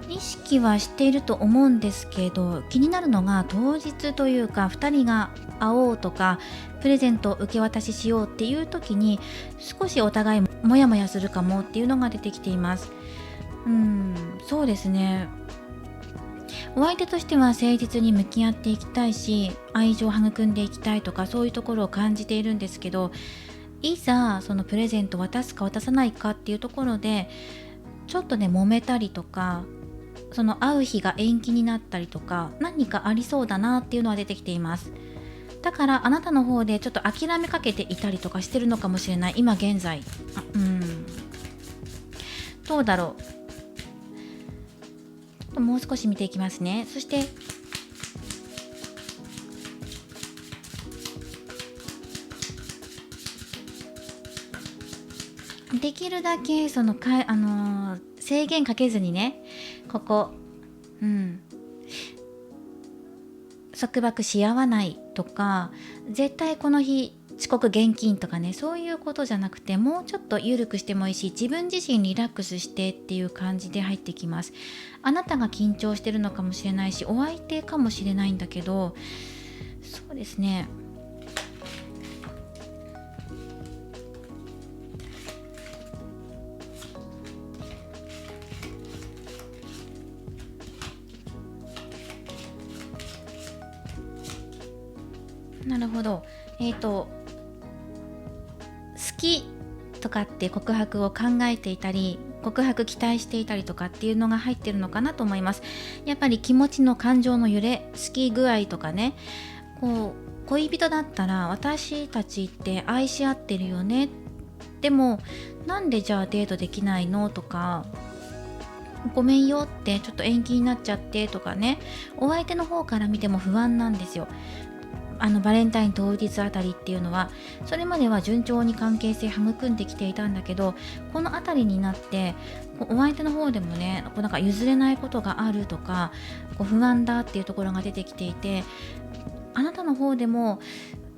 意識はしていると思うんですけど、気になるのが当日というか、2人が会おうとかプレゼントを受け渡ししようっていう時に、少しお互いモヤモヤするかもっていうのが出てきています。そうですね、お相手としては誠実に向き合っていきたいし、愛情を育んでいきたいとか、そういうところを感じているんですけど、いざそのプレゼント渡すか渡さないかっていうところでちょっとね揉めたりとか、その会う日が延期になったりとか、何かありそうだなっていうのは出てきています。だからあなたの方でちょっと諦めかけていたりとかしてるのかもしれない、今現在。どうだろう。ちょっともう少し見ていきますね。そしてできるだけその制限かけずにね、ここ、束縛し合わないとか、絶対この日遅刻厳禁とかね、そういうことじゃなくて、もうちょっと緩くしてもいいし、自分自身リラックスしてっていう感じで入ってきます。あなたが緊張してるのかもしれないし、お相手かもしれないんだけど、そうですね、なるほど。好きとかって告白を考えていたり、告白期待していたりとかっていうのが入ってるのかなと思います。やっぱり気持ちの感情の揺れ、好き具合とかね、恋人だったら私たちって愛し合ってるよね。でもなんでじゃあデートできないのとか、ごめんよってちょっと延期になっちゃってとかね、お相手の方から見ても不安なんですよ。バレンタイン当日あたりっていうのは、それまでは順調に関係性育んできていたんだけど、このあたりになってお相手の方でもね、なんか譲れないことがあるとか、不安だっていうところが出てきていて、あなたの方でも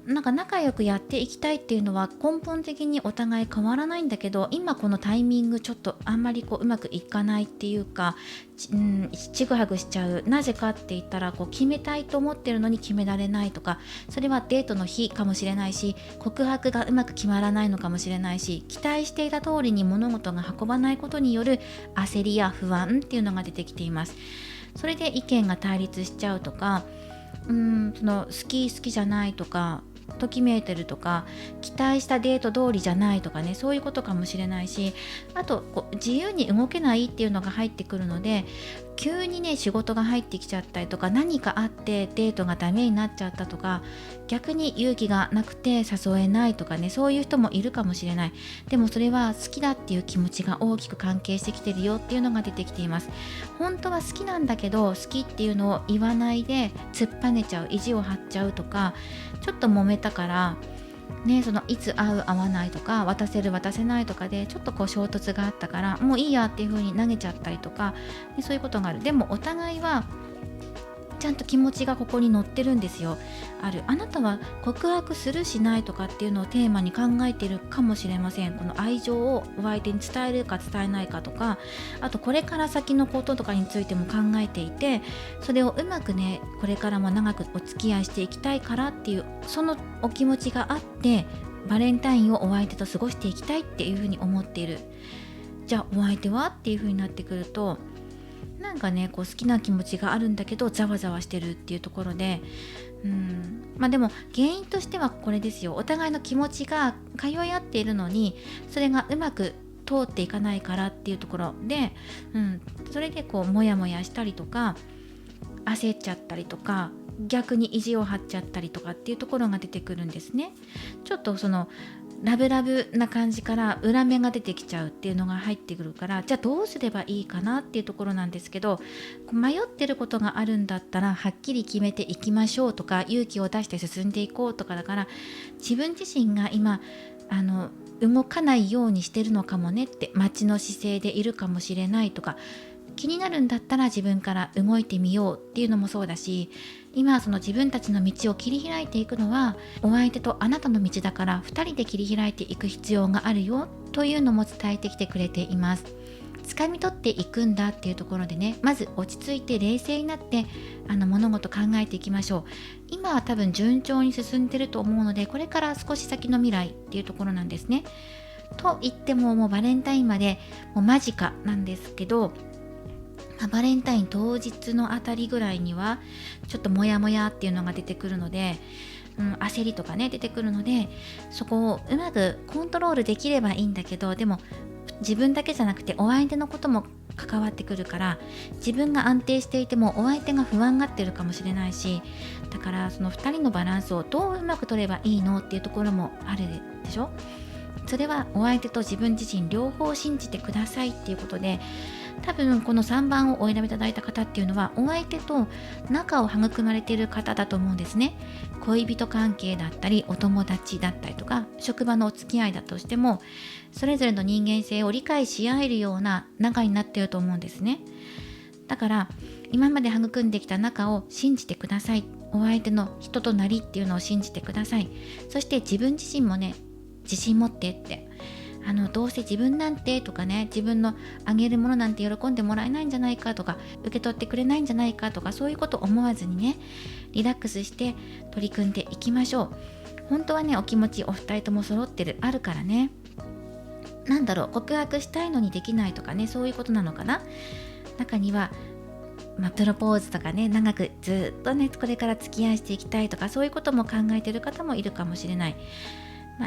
なんか仲良くやっていきたいっていうのは根本的にお互い変わらないんだけど、今このタイミングちょっとあんまりうまくいかないっていうか、ちぐはぐしちゃう。なぜかって言ったら、決めたいと思ってるのに決められないとか、それはデートの日かもしれないし、告白がうまく決まらないのかもしれないし、期待していた通りに物事が運ばないことによる焦りや不安っていうのが出てきています。それで意見が対立しちゃうとか、その好きじゃないとか、ときめいてるとか、期待したデート通りじゃないとかね、そういうことかもしれないし、あと自由に動けないっていうのが入ってくるので、急にね仕事が入ってきちゃったりとか、何かあってデートがダメになっちゃったとか、逆に勇気がなくて誘えないとかね、そういう人もいるかもしれない。でもそれは好きだっていう気持ちが大きく関係してきてるよっていうのが出てきています。本当は好きなんだけど、好きっていうのを言わないで突っぱねちゃう、意地を張っちゃうとか、ちょっと揉めたからね、そのいつ会う会わないとか、渡せる渡せないとかでちょっと衝突があったから、もういいやっていう風に投げちゃったりとか、そういうことがある。でもお互いはちゃんと気持ちがここに乗ってるんですよ。あなたは告白するしないとかっていうのをテーマに考えているかもしれません。この愛情をお相手に伝えるか伝えないかとか、あとこれから先のこととかについても考えていて、それをうまくね、これからも長くお付き合いしていきたいからっていう、そのお気持ちがあって、バレンタインをお相手と過ごしていきたいっていうふうに思っている。じゃあお相手はっていうふうになってくると、なんかね、好きな気持ちがあるんだけどざわざわしてるっていうところで、でも原因としてはこれですよ。お互いの気持ちが通い合っているのに、それがうまく通っていかないからっていうところで、それでモヤモヤしたりとか、焦っちゃったりとか、逆に意地を張っちゃったりとかっていうところが出てくるんですね。ちょっとそのラブラブな感じから裏目が出てきちゃうっていうのが入ってくるから、じゃあどうすればいいかなっていうところなんですけど、迷ってることがあるんだったらはっきり決めていきましょうとか、勇気を出して進んでいこうとか、だから自分自身が今動かないようにしてるのかもねって、待ちの姿勢でいるかもしれないとか、気になるんだったら自分から動いてみようっていうのもそうだし、今その自分たちの道を切り開いていくのはお相手とあなたの道だから、2人で切り開いていく必要があるよというのも伝えてきてくれています。掴み取っていくんだっていうところでね、まず落ち着いて冷静になって物事考えていきましょう。今は多分順調に進んでると思うので、これから少し先の未来っていうところなんですね。と言ってももうバレンタインまでもう間近なんですけど、バレンタイン当日のあたりぐらいにはちょっとモヤモヤっていうのが出てくるので、焦りとかね出てくるので、そこをうまくコントロールできればいいんだけど、でも自分だけじゃなくてお相手のことも関わってくるから、自分が安定していてもお相手が不安がってるかもしれないし、だからその2人のバランスをどううまく取ればいいのっていうところもあるでしょ。それはお相手と自分自身両方信じてくださいっていうことで、多分この3番をお選びいただいた方っていうのはお相手と仲を育まれている方だと思うんですね。恋人関係だったりお友達だったりとか、職場のお付き合いだとしても、それぞれの人間性を理解し合えるような仲になっていると思うんですね。だから今まで育んできた仲を信じてください。お相手の人となりっていうのを信じてください。そして自分自身もね、自信持ってって、どうせ自分なんてとかね、自分のあげるものなんて喜んでもらえないんじゃないかとか、受け取ってくれないんじゃないかとか、そういうこと思わずにね、リラックスして取り組んでいきましょう。本当はね、お気持ちお二人とも揃ってる、あるからね。告白したいのにできないとかね、そういうことなのかな。中にはプロポーズとかね、長くずっとね、これから付き合いしていきたいとか、そういうことも考えてる方もいるかもしれない。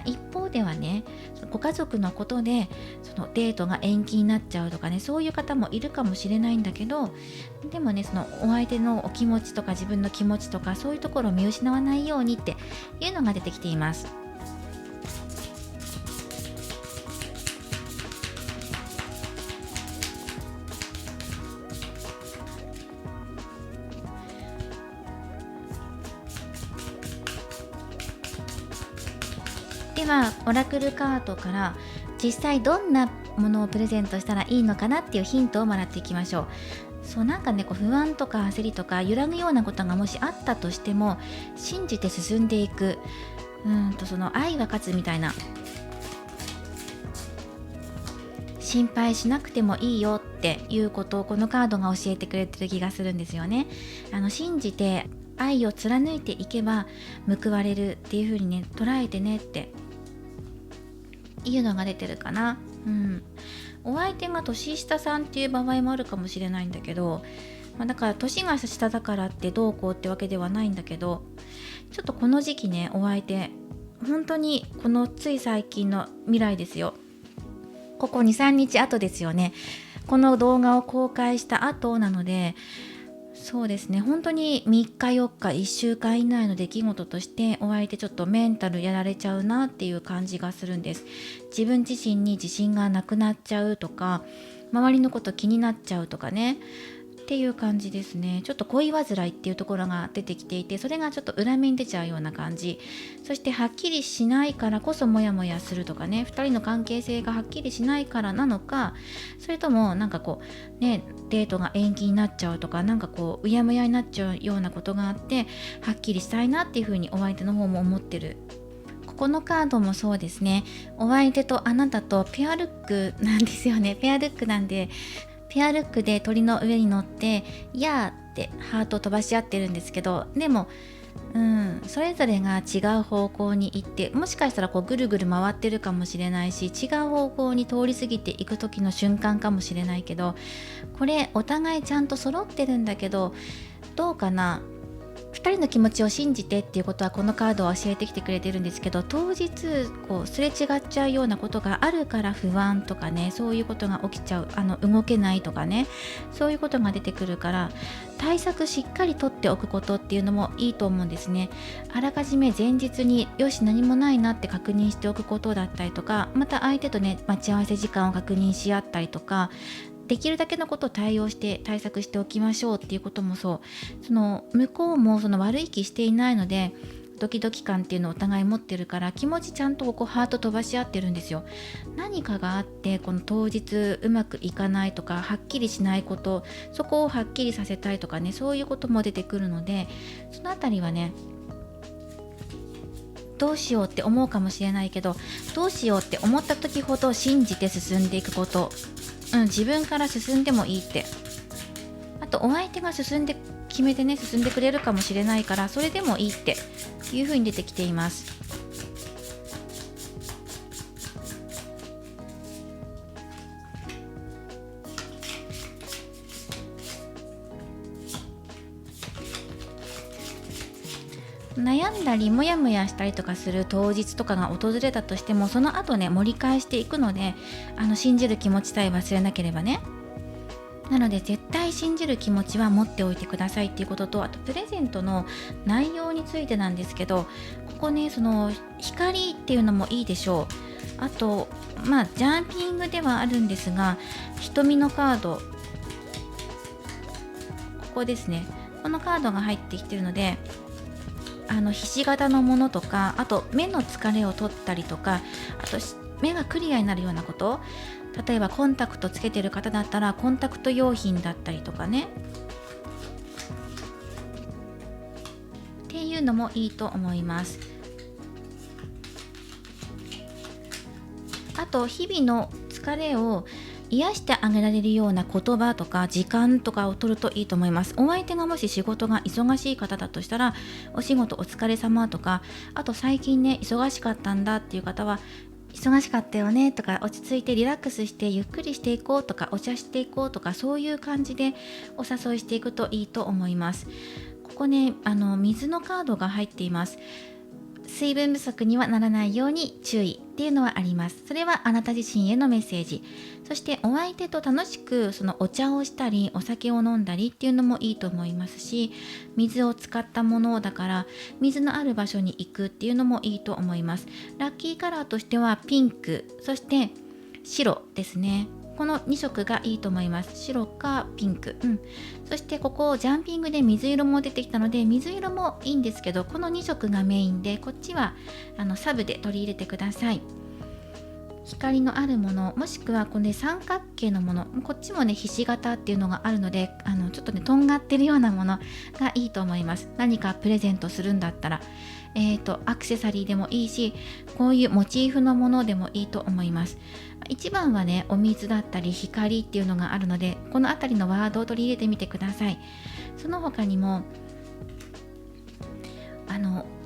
一方ではね、ご家族のことでそのデートが延期になっちゃうとかね、そういう方もいるかもしれないんだけど、でもね、そのお相手のお気持ちとか自分の気持ちとか、そういうところを見失わないようにっていうのが出てきています。ではオラクルカードから実際どんなものをプレゼントしたらいいのかなっていうヒントをもらっていきましょう。不安とか焦りとか揺らぐようなことがもしあったとしても、信じて進んでいく、その愛が勝つみたいな、心配しなくてもいいよっていうことをこのカードが教えてくれてる気がするんですよね。信じて愛を貫いていけば報われるっていう風にね、捉えてねっていうのが出てるかな。お相手が年下さんっていう場合もあるかもしれないんだけど、だから年が下だからってどうこうってわけではないんだけど、ちょっとこの時期ね、お相手本当にこのつい最近の未来ですよ、ここ 2,3 日後ですよね。この動画を公開した後なので、そうですね、本当に3日4日1週間以内の出来事として、お相手ちょっとメンタルやられちゃうなっていう感じがするんです。自分自身に自信がなくなっちゃうとか、周りのこと気になっちゃうとかねっていう感じですね。ちょっと恋煩いっていうところが出てきていて、それがちょっと裏目に出ちゃうような感じ。そしてはっきりしないからこそモヤモヤするとかね、2人の関係性がはっきりしないからなのか、それともデートが延期になっちゃうとか、うやむやになっちゃうようなことがあって、はっきりしたいなっていうふうにお相手の方も思ってる。このカードもそうですね、お相手とあなたとペアルックなんですよね。ペアルックなんで、ペアルックで鳥の上に乗ってやーってハートを飛ばし合ってるんですけど、でもそれぞれが違う方向に行って、もしかしたらぐるぐる回ってるかもしれないし、違う方向に通り過ぎていく時の瞬間かもしれないけど、これお互いちゃんと揃ってるんだけど、どうかな、2人の気持ちを信じてっていうことはこのカードは教えてきてくれてるんですけど、当日すれ違っちゃうようなことがあるから不安とかね、そういうことが起きちゃう、動けないとかね、そういうことが出てくるから、対策しっかりとっておくことっていうのもいいと思うんですね。あらかじめ前日によし何もないなって確認しておくことだったりとか、また相手とね待ち合わせ時間を確認し合ったりとか、できるだけのことを対策しておきましょうっていうこともそう。向こうも悪い気していないので、ドキドキ感っていうのをお互い持ってるから、気持ちちゃんとハート飛ばし合ってるんですよ。何かがあってこの当日うまくいかないとか、はっきりしないこと、そこをはっきりさせたいとかね、そういうことも出てくるので、そのあたりはね、どうしようって思うかもしれないけど、どうしようって思った時ほど信じて進んでいくこと、自分から進んでもいいって。あとお相手が決めてね進んでくれるかもしれないから、それでもいいっていう風に出てきています。悩んだりモヤモヤしたりとかする当日とかが訪れたとしても、その後ね盛り返していくので、信じる気持ちさえ忘れなければね。なので絶対信じる気持ちは持っておいてくださいっていうことと、あとプレゼントの内容についてなんですけど、ここね光っていうのもいいでしょう。あとジャンピングではあるんですが、瞳のカード、ここですね、このカードが入ってきてるので、ひし形のものとか、あと目の疲れを取ったりとか、あと目がクリアになるようなこと、例えばコンタクトつけてる方だったらコンタクト用品だったりとかね、いうのもいいと思います。あと日々の疲れを癒してあげられるような言葉とか時間とかを取るといいと思います。お相手がもし仕事が忙しい方だとしたら、お仕事お疲れ様とか、あと最近ね忙しかったんだっていう方は、忙しかったよねとか、落ち着いてリラックスしてゆっくりしていこうとか、お茶していこうとか、そういう感じでお誘いしていくといいと思います。ここね、水のカードが入っています。水分不足にはならないように注意っていうのはあります。それはあなた自身へのメッセージ。そしてお相手と楽しくそのお茶をしたりお酒を飲んだりっていうのもいいと思いますし、水を使ったものだから水のある場所に行くっていうのもいいと思います。ラッキーカラーとしてはピンク、そして白ですね。この2色がいいと思います。白かピンク、そしてここジャンピングで水色も出てきたので、水色もいいんですけど、この2色がメインで、こっちはサブで取り入れてください。光のあるもの、もしくはこれ三角形のもの、こっちもねひし形っていうのがあるので、ちょっとねとんがってるようなものがいいと思います。何かプレゼントするんだったらアクセサリーでもいいし、こういうモチーフのものでもいいと思います。一番はねお水だったり光っていうのがあるので、このあたりのワードを取り入れてみてください。その他にも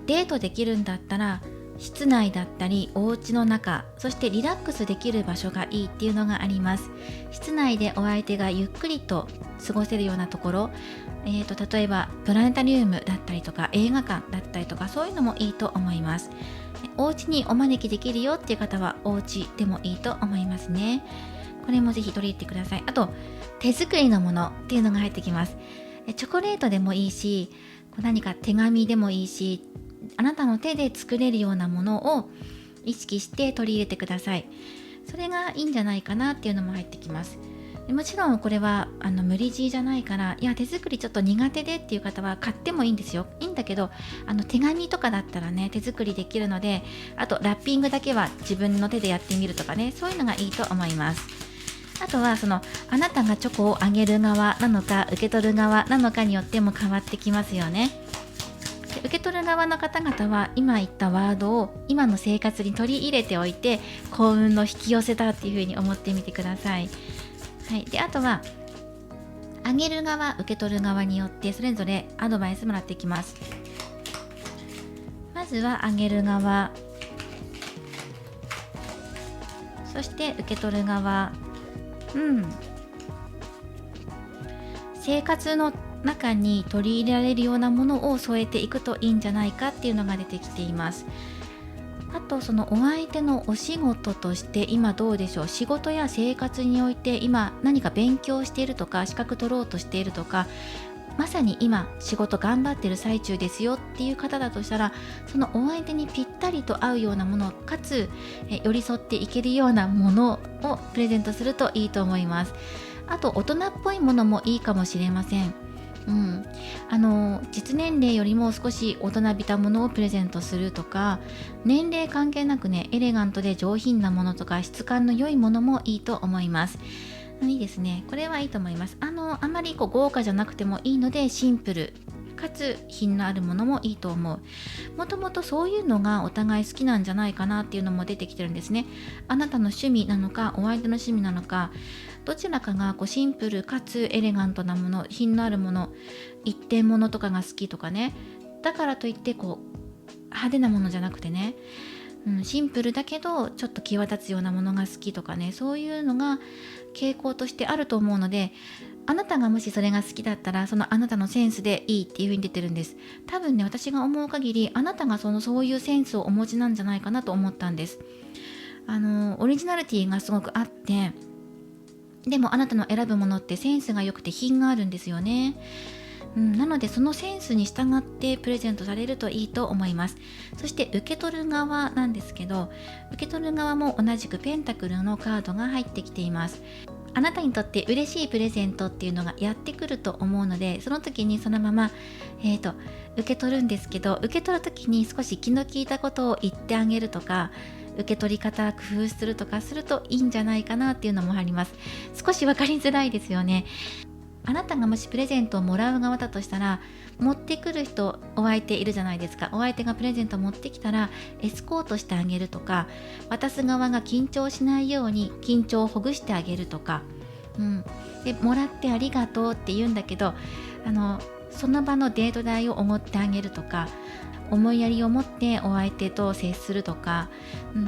デートできるんだったら室内だったりお家の中、そしてリラックスできる場所がいいっていうのがあります。室内でお相手がゆっくりと過ごせるようなところ、例えばプラネタリウムだったりとか映画館だったりとか、そういうのもいいと思います。お家にお招きできるよっていう方はお家でもいいと思いますね。これもぜひ取り入れてください。あと手作りのものっていうのが入ってきます。チョコレートでもいいし、何か手紙でもいいし、あなたの手で作れるようなものを意識して取り入れてください。それがいいんじゃないかなっていうのも入ってきます。もちろんこれは無理強いじゃないから、いや手作りちょっと苦手でっていう方は買ってもいいんですよ。いいんだけど、手紙とかだったらね手作りできるので、あとラッピングだけは自分の手でやってみるとかね、そういうのがいいと思います。あとはあなたがチョコをあげる側なのか受け取る側なのかによっても変わってきますよね。で受け取る側の方々は今言ったワードを今の生活に取り入れておいて、幸運の引き寄せだっていう風に思ってみてください。はい、であとはあげる側受け取る側によってそれぞれアドバイスもらっていきます。まずはあげる側、そして受け取る側、生活の中に取り入れられるようなものを添えていくといいんじゃないかっていうのが出てきています。あとそのお相手のお仕事として今どうでしょう。仕事や生活において今何か勉強しているとか資格取ろうとしているとか、まさに今仕事頑張ってる最中ですよっていう方だとしたら、そのお相手にぴったりと合うようなもの、かつ寄り添っていけるようなものをプレゼントするといいと思います。あと大人っぽいものもいいかもしれません。実年齢よりも少し大人びたものをプレゼントするとか、年齢関係なくねエレガントで上品なものとか質感の良いものもいいと思います。いいですね、これはいいと思います。あまり豪華じゃなくてもいいのでシンプルかつ品のあるものもいいと思う。もともとそういうのがお互い好きなんじゃないかなっていうのも出てきてるんですね。あなたの趣味なのかお相手の趣味なのか、どちらかがシンプルかつエレガントなもの、品のあるもの、一点物とかが好きとかね。だからといって派手なものじゃなくてね、シンプルだけどちょっと際立つようなものが好きとかね、そういうのが傾向としてあると思うので、あなたがもしそれが好きだったら、そのあなたのセンスでいいっていう風に出てるんです。多分ね、私が思う限りあなたがそういうセンスをお持ちなんじゃないかなと思ったんです。オリジナリティがすごくあって、でもあなたの選ぶものってセンスが良くて品があるんですよね。なのでそのセンスに従ってプレゼントされるといいと思います。そして受け取る側なんですけど、受け取る側も同じくペンタクルのカードが入ってきています。あなたにとって嬉しいプレゼントっていうのがやってくると思うので、その時にそのまま、受け取るんですけど、受け取る時に少し気の利いたことを言ってあげるとか、受け取り方工夫するとかするといいんじゃないかなっていうのもあります。少し分かりづらいですよね。あなたがもしプレゼントをもらう側だとしたら、持ってくる人、お相手いるじゃないですか。お相手がプレゼントを持ってきたらエスコートしてあげるとか、渡す側が緊張しないように緊張をほぐしてあげるとか、でもらってありがとうって言うんだけど、その場のデート代をおごってあげるとか、思いやりを持ってお相手と接するとか、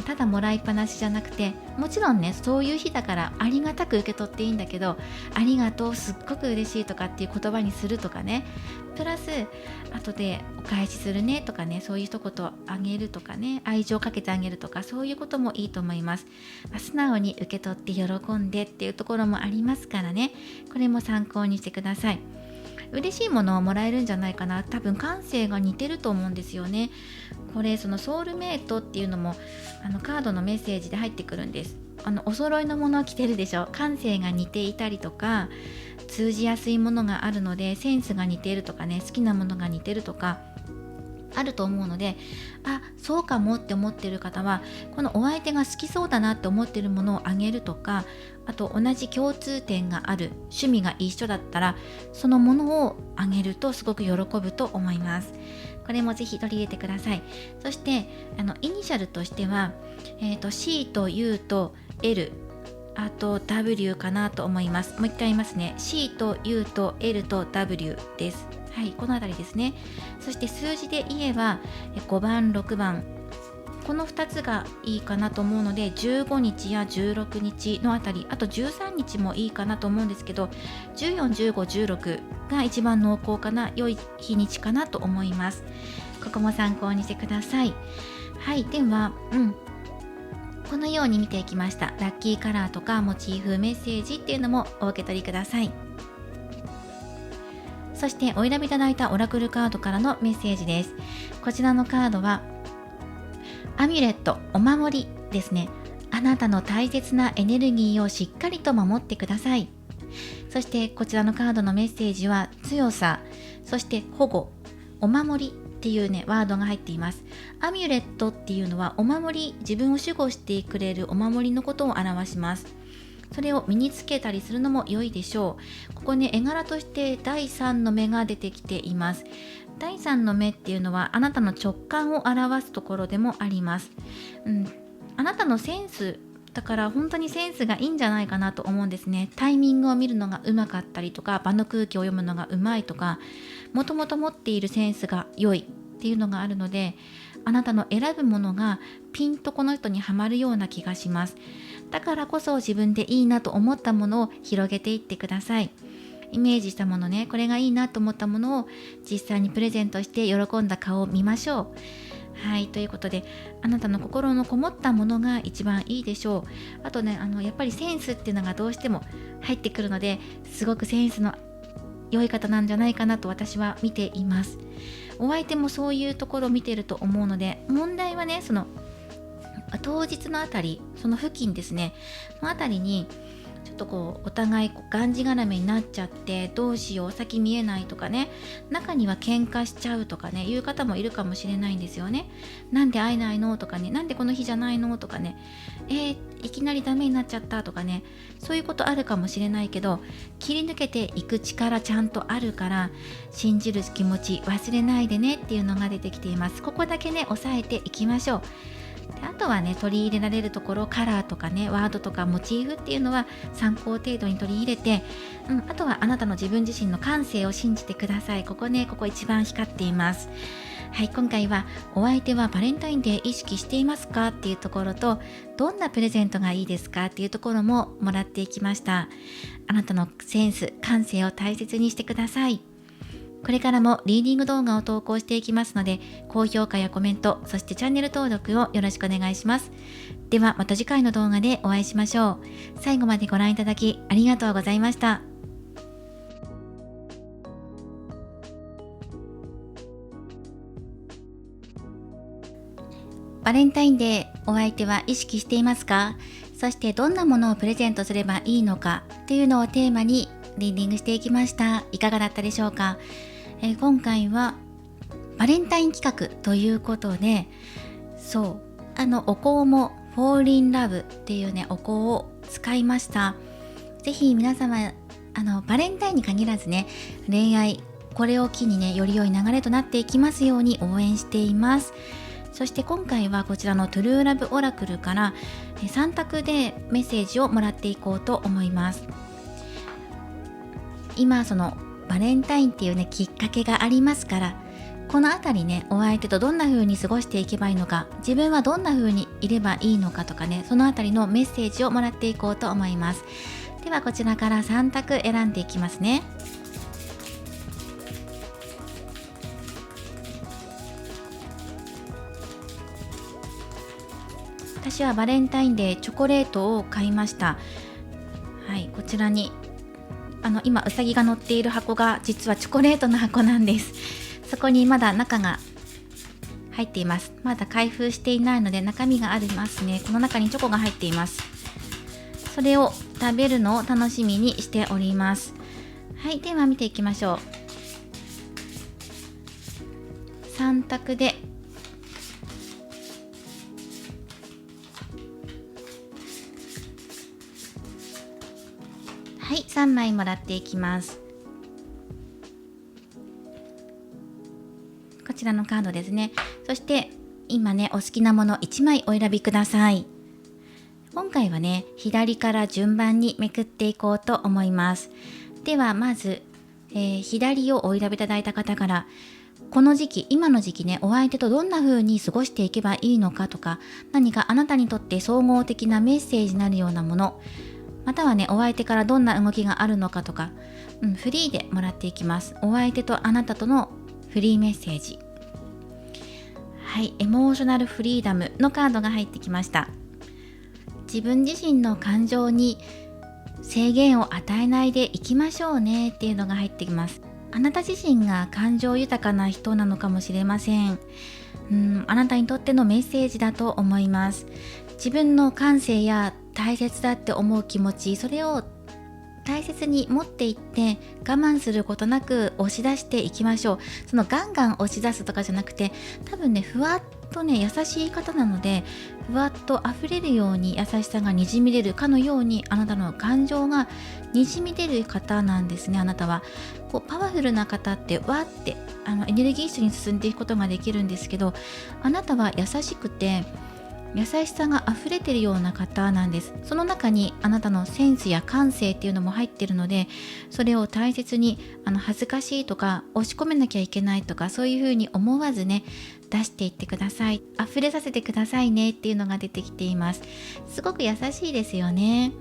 ただもらいっぱなしじゃなくて、もちろんね、そういう日だからありがたく受け取っていいんだけど、ありがとう、すっごく嬉しいとかっていう言葉にするとかね、プラス後でお返しするねとかね、そういう一言あげるとかね、愛情かけてあげるとか、そういうこともいいと思います。素直に受け取って喜んでっていうところもありますからね、これも参考にしてください。嬉しいものをもらえるんじゃないかな。多分感性が似てると思うんですよね。これそのソウルメイトっていうのもカードのメッセージで入ってくるんです。お揃いのものを着てるでしょ。感性が似ていたりとか、通じやすいものがあるので、センスが似ているとかね、好きなものが似てるとかあると思うので、そうかもって思ってる方は、このお相手が好きそうだなって思ってるものをあげるとか、あと同じ共通点がある、趣味が一緒だったらそのものをあげるとすごく喜ぶと思います。これもぜひ取り入れてください。そしてイニシャルとしては、C と U と L、 あと W かなと思います。もう一回言いますね。 C と U と L と W です。はい、このあたりですね。そして数字で言えば5番6番、この2つがいいかなと思うので、15日や16日のあたり、あと13日もいいかなと思うんですけど、14、15、16が一番濃厚かな、良い日にちかなと思います。ここも参考にしてください。はい、では、このように見ていきました。ラッキーカラーとかモチーフ、メッセージっていうのもお受け取りください。そしてお選びいただいたオラクルカードからのメッセージです。こちらのカードはアミュレット、お守りですね。あなたの大切なエネルギーをしっかりと守ってください。そしてこちらのカードのメッセージは強さ、そして保護、お守りっていうねワードが入っています。アミュレットっていうのはお守り、自分を守護してくれるお守りのことを表します。それを身につけたりするのも良いでしょう。ここね、絵柄として第三の目が出てきています。第三の目っていうのはあなたの直感を表すところでもあります。あなたのセンスだから、本当にセンスがいいんじゃないかなと思うんですね。タイミングを見るのがうまかったりとか、場の空気を読むのがうまいとか、もともと持っているセンスが良いっていうのがあるので、あなたの選ぶものがピンとこの人にはまるような気がします。だからこそ自分でいいなと思ったものを広げていってください。イメージしたものね、これがいいなと思ったものを実際にプレゼントして喜んだ顔を見ましょう。はい、ということで、あなたの心のこもったものが一番いいでしょう。あとね、やっぱりセンスっていうのがどうしても入ってくるので、すごくセンスの良い方なんじゃないかなと私は見ています。お相手もそういうところを見てると思うので、問題はね、その当日のあたり、その付近ですね、そのあたりにちょっとお互いがんじがらめになっちゃって、どうしよう、先見えないとかね、中には喧嘩しちゃうとかね、いう方もいるかもしれないんですよね。なんで会えないのとかね、なんでこの日じゃないのとかね、いきなりダメになっちゃったとかね、そういうことあるかもしれないけど、切り抜けていく力ちゃんとあるから、信じる気持ち忘れないでねっていうのが出てきています。ここだけね、押さえていきましょう。で、あとはね、取り入れられるところ、カラーとかね、ワードとかモチーフっていうのは参考程度に取り入れて、あとはあなたの自分自身の感性を信じてください。ここ一番光っています。はい、今回はお相手はバレンタインデー意識していますかっていうところと、どんなプレゼントがいいですかっていうところももらっていきました。あなたのセンス、感性を大切にしてください。これからもリーディング動画を投稿していきますので、高評価やコメント、そしてチャンネル登録をよろしくお願いします。ではまた次回の動画でお会いしましょう。最後までご覧いただきありがとうございました。バレンタインデー、お相手は意識していますか？そしてどんなものをプレゼントすればいいのかっていうのをテーマにリーディングしていきました。いかがだったでしょうか？今回はバレンタイン企画ということで、お香もフォーリンラブっていうね、お香を使いました。ぜひ皆様バレンタインに限らずね、恋愛、これを機にね、より良い流れとなっていきますように応援しています。そして今回はこちらのトゥルーラブオラクルから3択でメッセージをもらっていこうと思います。今そのバレンタインっていうね、きっかけがありますから、このあたりね、お相手とどんな風に過ごしていけばいいのか、自分はどんな風にいればいいのかとかね、そのあたりのメッセージをもらっていこうと思います。ではこちらから3択選んでいきますね。私はバレンタインデーチョコレートを買いました。はい、こちらに今うさぎが乗っている箱が実はチョコレートの箱なんです。そこにまだ中が入っています。まだ開封していないので中身がありますね。この中にチョコが入っています。それを食べるのを楽しみにしております。はい、では見ていきましょう。3択ではい、3枚もらっていきます。こちらのカードですね。そして今ね、お好きなもの1枚お選びください。今回はね、左から順番にめくっていこうと思います。ではまず、左をお選びいただいた方から、この時期、今の時期ね、お相手とどんな風に過ごしていけばいいのかとか、何かあなたにとって総合的なメッセージになるようなもの、またはね、お相手からどんな動きがあるのかとか、フリーでもらっていきます。お相手とあなたとのフリーメッセージ。はい、エモーショナルフリーダムのカードが入ってきました。自分自身の感情に制限を与えないでいきましょうねっていうのが入ってきます。あなた自身が感情豊かな人なのかもしれません。あなたにとってのメッセージだと思います。自分の感性や大切だって思う気持ち、それを大切に持っていって我慢することなく押し出していきましょう。そのガンガン押し出すとかじゃなくて、多分ね、ふわっとね、優しい方なので、ふわっと溢れるように優しさがにじみ出るかのように、あなたの感情がにじみ出る方なんですね。あなたはこうパワフルな方ってわってエネルギッシュに進んでいくことができるんですけど、あなたは優しくて優しさが溢れてるような方なんです。その中にあなたのセンスや感性っていうのも入ってるので、それを大切に恥ずかしいとか押し込めなきゃいけないとか、そういうふうに思わずね、出していってください。溢れさせてくださいねっていうのが出てきています。すごく優しいですよね。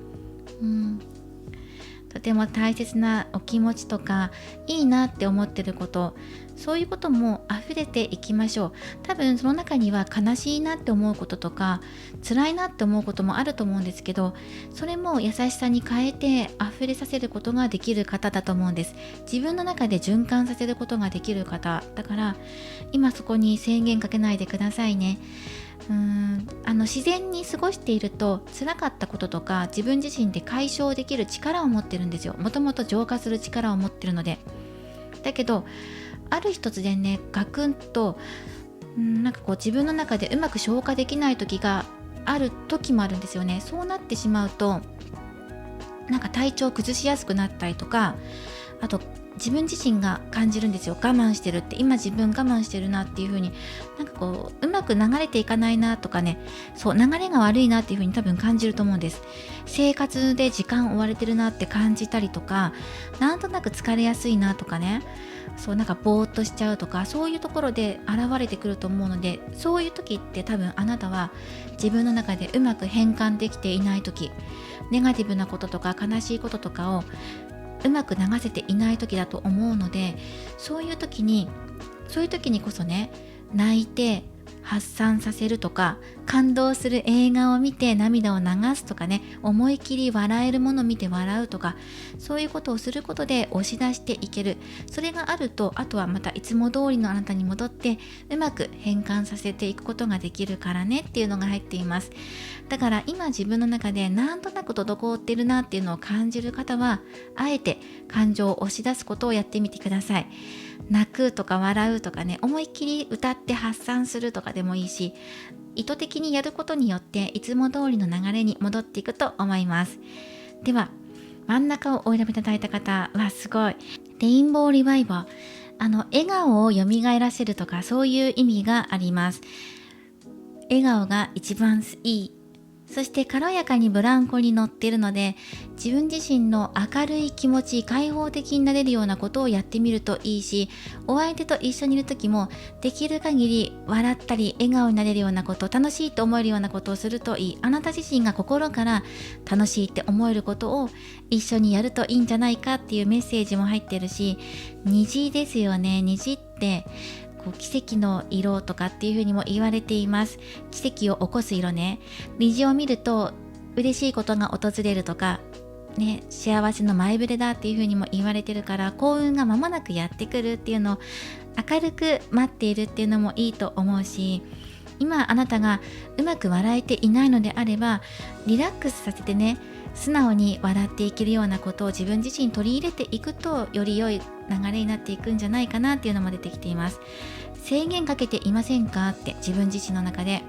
とても大切なお気持ちとか、いいなって思ってること、そういうことも溢れていきましょう。多分その中には悲しいなって思うこととか、辛いなって思うこともあると思うんですけど、それも優しさに変えて溢れさせることができる方だと思うんです。自分の中で循環させることができる方だから、今そこに制限かけないでくださいね。自然に過ごしていると辛かったこととか自分自身で解消できる力を持ってるんですよ。もともと浄化する力を持ってるので。だけどある日突然ね、ガクンとなんかこう自分の中でうまく消化できない時がある時もあるんですよね。そうなってしまうとなんか体調を崩しやすくなったりとか、あと自分自身が感じるんですよ。我慢してるって、今自分我慢してるなっていう風に、なんかこううまく流れていかないなとかね、そう流れが悪いなっていう風に多分感じると思うんです。生活で時間追われてるなって感じたりとか、なんとなく疲れやすいなとかね、そうなんかぼーっとしちゃうとか、そういうところで現れてくると思うので、そういう時って多分あなたは自分の中でうまく変換できていない時、ネガティブなこととか悲しいこととかをうまく流せていない時だと思うので、そういう時にこそね、泣いて発散させるとか、感動する映画を見て涙を流すとかね、思い切り笑えるものを見て笑うとか、そういうことをすることで押し出していける。それがあると、あとはまたいつも通りのあなたに戻ってうまく変換させていくことができるからねっていうのが入っています。だから今自分の中でなんとなく滞ってるなっていうのを感じる方は、あえて感情を押し出すことをやってみてください。泣くとか笑うとかね、思いっきり歌って発散するとかでもいいし、意図的にやることによっていつも通りの流れに戻っていくと思います。では真ん中をお選びいただいた方はすごい。レインボーリバイバー。笑顔を蘇らせるとかそういう意味があります。笑顔が一番いい。そして軽やかにブランコに乗っているので、自分自身の明るい気持ち、開放的になれるようなことをやってみるといいし、お相手と一緒にいる時もできる限り笑ったり笑顔になれるようなこと、楽しいと思えるようなことをするといい。あなた自身が心から楽しいって思えることを一緒にやるといいんじゃないかっていうメッセージも入ってるし、虹ですよね。虹って奇跡の色とかっていう風にも言われています。奇跡を起こす色ね。虹を見ると嬉しいことが訪れるとかね、幸せの前触れだっていう風にも言われてるから、幸運が間もなくやってくるっていうのを明るく待っているっていうのもいいと思うし、今あなたがうまく笑えていないのであれば、リラックスさせてね、素直に笑っていけるようなことを自分自身取り入れていくと、より良い流れになっていくんじゃないかなっていうのも出てきています。制限かけていませんかって、自分自身の中で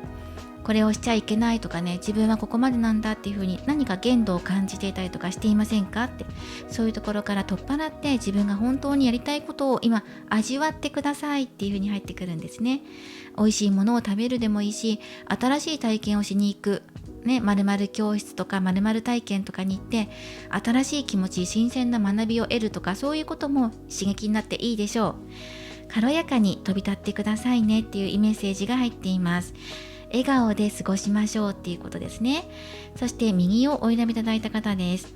これをしちゃいけないとかね、自分はここまでなんだっていう風に何か限度を感じていたりとかしていませんかって、そういうところから取っ払って自分が本当にやりたいことを今味わってくださいっていう風に入ってくるんですね。美味しいものを食べるでもいいし、新しい体験をしに行くね、〇〇教室とか〇〇体験とかに行って新しい気持ち、新鮮な学びを得るとか、そういうことも刺激になっていいでしょう。軽やかに飛び立ってくださいねっていうメッセージが入っています。笑顔で過ごしましょうっていうことですね。そして右をお選びいただいた方です。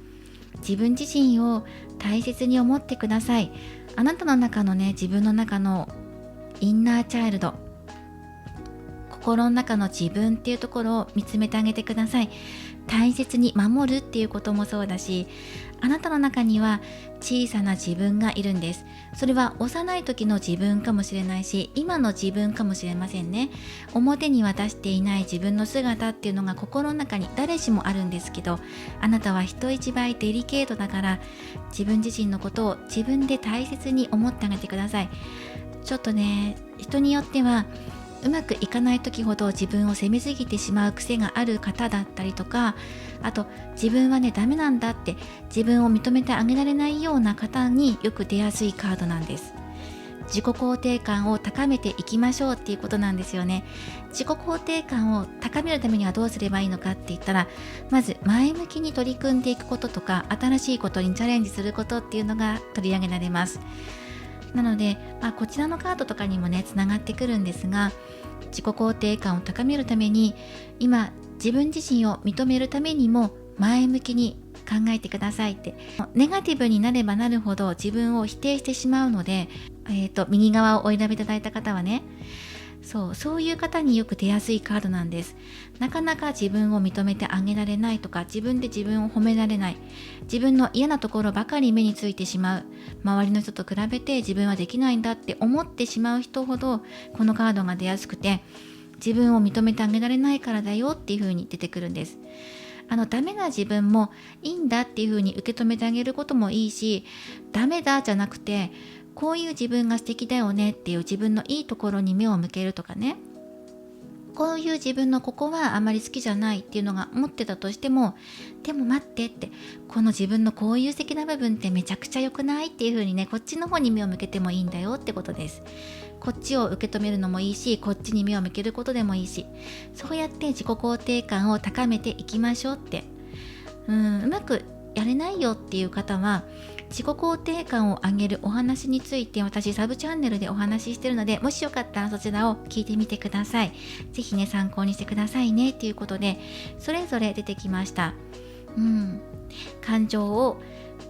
自分自身を大切に思ってください。あなたの中のね、自分の中のインナーチャイルド、心の中の自分っていうところを見つめてあげてください。大切に守るっていうこともそうだし、あなたの中には小さな自分がいるんです。それは幼い時の自分かもしれないし、今の自分かもしれませんね。表には出していない自分の姿っていうのが心の中に誰しもあるんですけど、あなたは人一倍デリケートだから、自分自身のことを自分で大切に思ってあげてください。ちょっとね、人によってはうまくいかない時ほど自分を責めすぎてしまう癖がある方だったりとか、あと自分はねダメなんだって自分を認めてあげられないような方によく出やすいカードなんです。自己肯定感を高めていきましょうっていうことなんですよね。自己肯定感を高めるためにはどうすればいいのかって言ったら、まず前向きに取り組んでいくこととか、新しいことにチャレンジすることっていうのが取り上げられます。なので、こちらのカードとかにもねつながってくるんですが、自己肯定感を高めるために、今自分自身を認めるためにも前向きに考えてくださいって。ネガティブになればなるほど自分を否定してしまうので、右側をお選びいただいた方はね、そういう方によく出やすいカードなんです。なかなか自分を認めてあげられないとか、自分で自分を褒められない、自分の嫌なところばかり目についてしまう、周りの人と比べて自分はできないんだって思ってしまう人ほどこのカードが出やすくて、自分を認めてあげられないからだよっていう風に出てくるんです。ダメな自分もいいんだっていう風に受け止めてあげることもいいし、ダメだじゃなくて、こういう自分が素敵だよねっていう自分のいいところに目を向けるとかね、こういう自分のここはあまり好きじゃないっていうのが思ってたとしても、でも待ってって、この自分のこういう素敵な部分ってめちゃくちゃ良くないっていう風にね、こっちの方に目を向けてもいいんだよってことです。こっちを受け止めるのもいいし、こっちに目を向けることでもいいし、そうやって自己肯定感を高めていきましょうって。うまくやれないよっていう方は、自己肯定感を上げるお話について私サブチャンネルでお話ししてるので、もしよかったらそちらを聞いてみてください。ぜひね参考にしてくださいねということで、それぞれ出てきました。感情を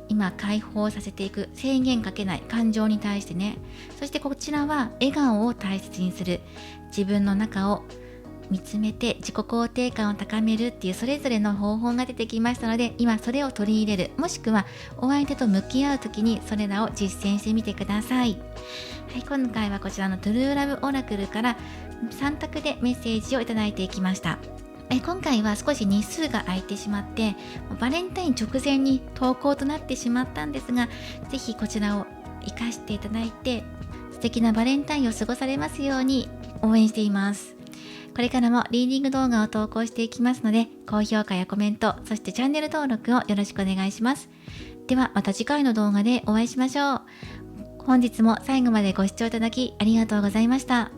今解放させていく、制限かけない感情に対してね。そしてこちらは笑顔を大切にする、自分の中を見つめて自己肯定感を高めるっていう、それぞれの方法が出てきましたので、今それを取り入れる、もしくはお相手と向き合う時にそれらを実践してみてください。はい、今回はこちらのトゥルーラブオラクルから3択でメッセージをいただいていきました。今回は少し日数が空いてしまって、バレンタイン直前に投稿となってしまったんですが、ぜひこちらを活かしていただいて素敵なバレンタインを過ごされますように応援しています。これからもリーディング動画を投稿していきますので、高評価やコメント、そしてチャンネル登録をよろしくお願いします。ではまた次回の動画でお会いしましょう。本日も最後までご視聴いただきありがとうございました。